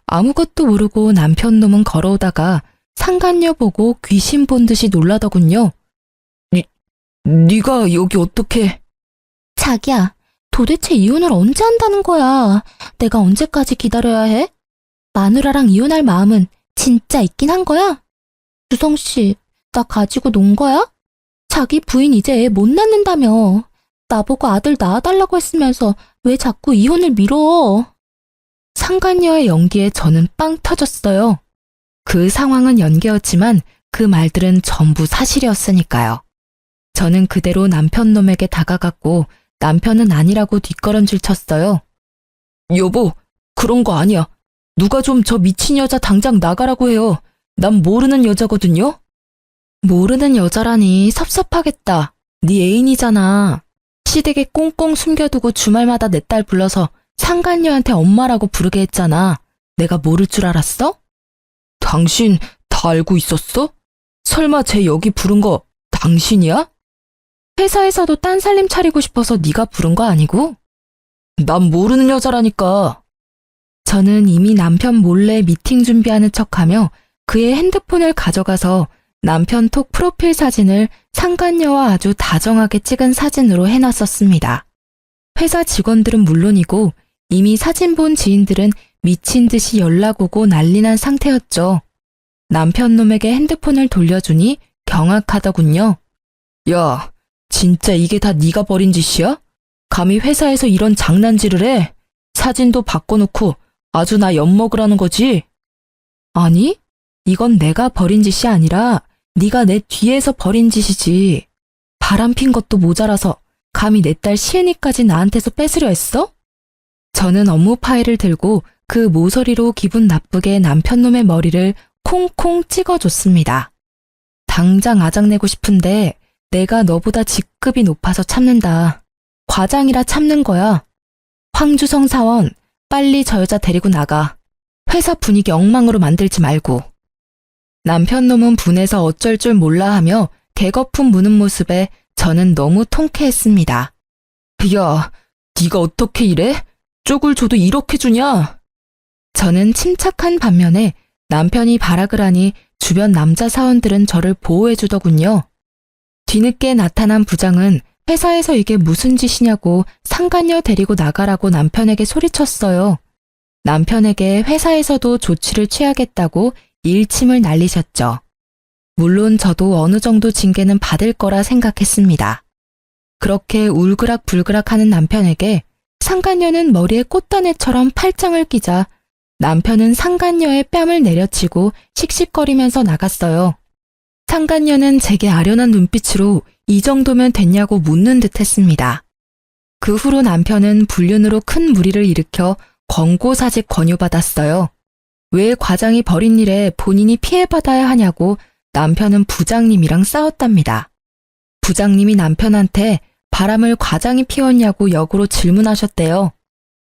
S3: 아무것도 모르고 남편 놈은 걸어오다가 상간녀 보고 귀신 본 듯이 놀라더군요. 네가 여기 어떻게...
S4: 자기야, 도대체 이혼을 언제 한다는 거야? 내가 언제까지 기다려야 해? 마누라랑 이혼할 마음은 진짜 있긴 한 거야? 주성 씨, 나 가지고 논 거야? 자기 부인 이제 애 못 낳는다며. 나보고 아들 낳아달라고 했으면서 왜 자꾸 이혼을 미뤄?
S3: 상간녀의 연기에 저는 빵 터졌어요. 그 상황은 연기였지만 그 말들은 전부 사실이었으니까요. 저는 그대로 남편 놈에게 다가갔고 남편은 아니라고 뒷걸음질 쳤어요. 여보, 그런 거 아니야. 누가 좀 저 미친 여자 당장 나가라고 해요. 난 모르는 여자거든요. 모르는 여자라니 섭섭하겠다. 네 애인이잖아. 시댁에 꽁꽁 숨겨두고 주말마다 내 딸 불러서 상간녀한테 엄마라고 부르게 했잖아. 내가 모를 줄 알았어? 당신 다 알고 있었어? 설마 쟤 여기 부른 거 당신이야? 회사에서도 딴 살림 차리고 싶어서 네가 부른 거 아니고? 난 모르는 여자라니까. 저는 이미 남편 몰래 미팅 준비하는 척하며 그의 핸드폰을 가져가서 남편 톡 프로필 사진을 상간녀와 아주 다정하게 찍은 사진으로 해놨었습니다. 회사 직원들은 물론이고 이미 사진 본 지인들은 미친 듯이 연락 오고 난리난 상태였죠. 남편 놈에게 핸드폰을 돌려주니 경악하더군요. 야, 진짜 이게 다 네가 벌인 짓이야? 감히 회사에서 이런 장난질을 해? 사진도 바꿔놓고 아주 나 엿먹으라는 거지? 아니, 이건 내가 벌인 짓이 아니라 네가 내 뒤에서 벌인 짓이지. 바람핀 것도 모자라서 감히 내 딸 시은이까지 나한테서 뺏으려 했어? 저는 업무 파일을 들고 그 모서리로 기분 나쁘게 남편 놈의 머리를 콩콩 찍어줬습니다. 당장 아작내고 싶은데 내가 너보다 직급이 높아서 참는다. 과장이라 참는 거야. 황주성 사원, 빨리 저 여자 데리고 나가. 회사 분위기 엉망으로 만들지 말고. 남편 놈은 분해서 어쩔 줄 몰라 하며 개거품 무는 모습에 저는 너무 통쾌했습니다. 야, 네가 어떻게 이래? 쪽을 줘도 이렇게 주냐? 저는 침착한 반면에 남편이 발악을 하니 주변 남자 사원들은 저를 보호해주더군요. 뒤늦게 나타난 부장은 회사에서 이게 무슨 짓이냐고 상간녀 데리고 나가라고 남편에게 소리쳤어요. 남편에게 회사에서도 조치를 취하겠다고 일침을 날리셨죠. 물론 저도 어느 정도 징계는 받을 거라 생각했습니다. 그렇게 울그락불그락하는 남편에게 상간녀는 머리에 꽃다네처럼 팔짱을 끼자 남편은 상간녀의 뺨을 내려치고 씩씩거리면서 나갔어요. 상간녀는 제게 아련한 눈빛으로 이 정도면 됐냐고 묻는 듯 했습니다. 그 후로 남편은 불륜으로 큰 무리를 일으켜 권고사직 권유받았어요. 왜 과장이 벌인 일에 본인이 피해받아야 하냐고 남편은 부장님이랑 싸웠답니다. 부장님이 남편한테 바람을 과장이 피웠냐고 역으로 질문하셨대요.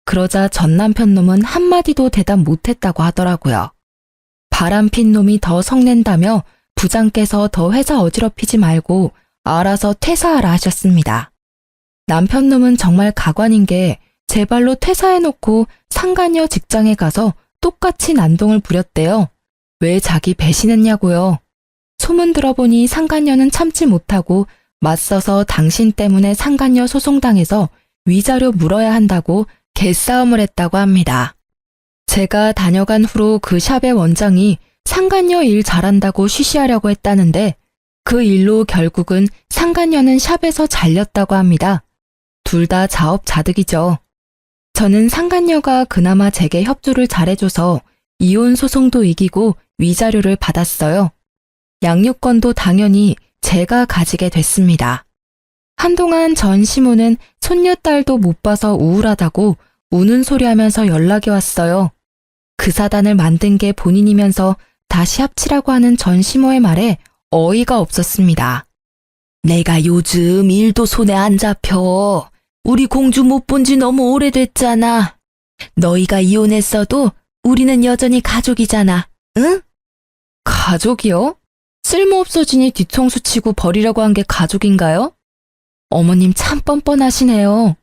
S3: 그러자 전 남편 놈은 한마디도 대답 못했다고 하더라고요. 바람 핀 놈이 더 성낸다며 부장께서 더 회사 어지럽히지 말고 알아서 퇴사하라 하셨습니다. 남편 놈은 정말 가관인 게 제 발로 퇴사해놓고 상간녀 직장에 가서 똑같이 난동을 부렸대요. 왜 자기 배신했냐고요. 소문 들어보니 상간녀는 참지 못하고 맞서서 당신 때문에 상간녀 소송당해서 위자료 물어야 한다고 개싸움을 했다고 합니다. 제가 다녀간 후로 그 샵의 원장이 상간녀 일 잘한다고 쉬쉬하려고 했다는데 그 일로 결국은 상간녀는 샵에서 잘렸다고 합니다. 둘 다 자업자득이죠. 저는 상간녀가 그나마 제게 협조를 잘해줘서 이혼 소송도 이기고 위자료를 받았어요. 양육권도 당연히 제가 가지게 됐습니다. 한동안 전 시모는 손녀딸도 못 봐서 우울하다고 우는 소리 하면서 연락이 왔어요. 그 사단을 만든 게 본인이면서 다시 합치라고 하는 전 시모의 말에 어이가 없었습니다. 내가 요즘 일도 손에 안 잡혀. 우리 공주 못 본 지 너무 오래됐잖아. 너희가 이혼했어도 우리는 여전히 가족이잖아. 응? 가족이요? 쓸모없어지니 뒤통수 치고 버리라고 한 게 가족인가요? 어머님 참 뻔뻔하시네요.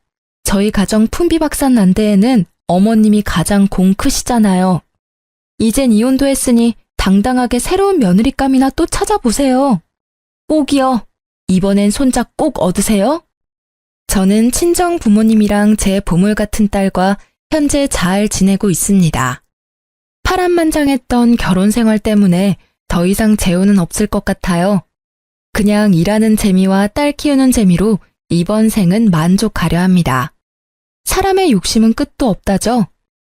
S3: 저희 가정 풍비박산 난 데에는 어머님이 가장 공 크시잖아요. 이젠 이혼도 했으니 당당하게 새로운 며느리감이나 또 찾아보세요. 꼭이요. 이번엔 손자 꼭 얻으세요. 저는 친정 부모님이랑 제 보물 같은 딸과 현재 잘 지내고 있습니다. 파란만장했던 결혼 생활 때문에 더 이상 재혼은 없을 것 같아요. 그냥 일하는 재미와 딸 키우는 재미로 이번 생은 만족하려 합니다. 사람의 욕심은 끝도 없다죠.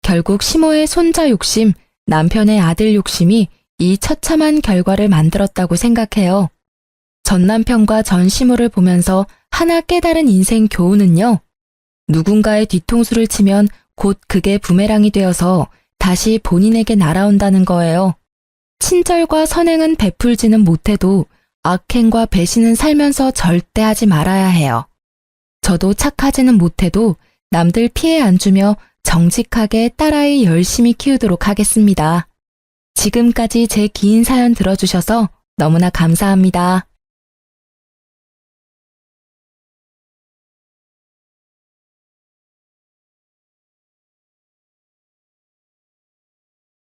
S3: 결국 시모의 손자 욕심, 남편의 아들 욕심이 이 처참한 결과를 만들었다고 생각해요. 전 남편과 전 시모를 보면서 하나 깨달은 인생 교훈은요. 누군가의 뒤통수를 치면 곧 그게 부메랑이 되어서 다시 본인에게 날아온다는 거예요. 친절과 선행은 베풀지는 못해도 악행과 배신은 살면서 절대 하지 말아야 해요. 저도 착하지는 못해도 남들 피해 안 주며 정직하게 딸아이 열심히 키우도록 하겠습니다. 지금까지 제 긴 사연 들어주셔서 너무나 감사합니다.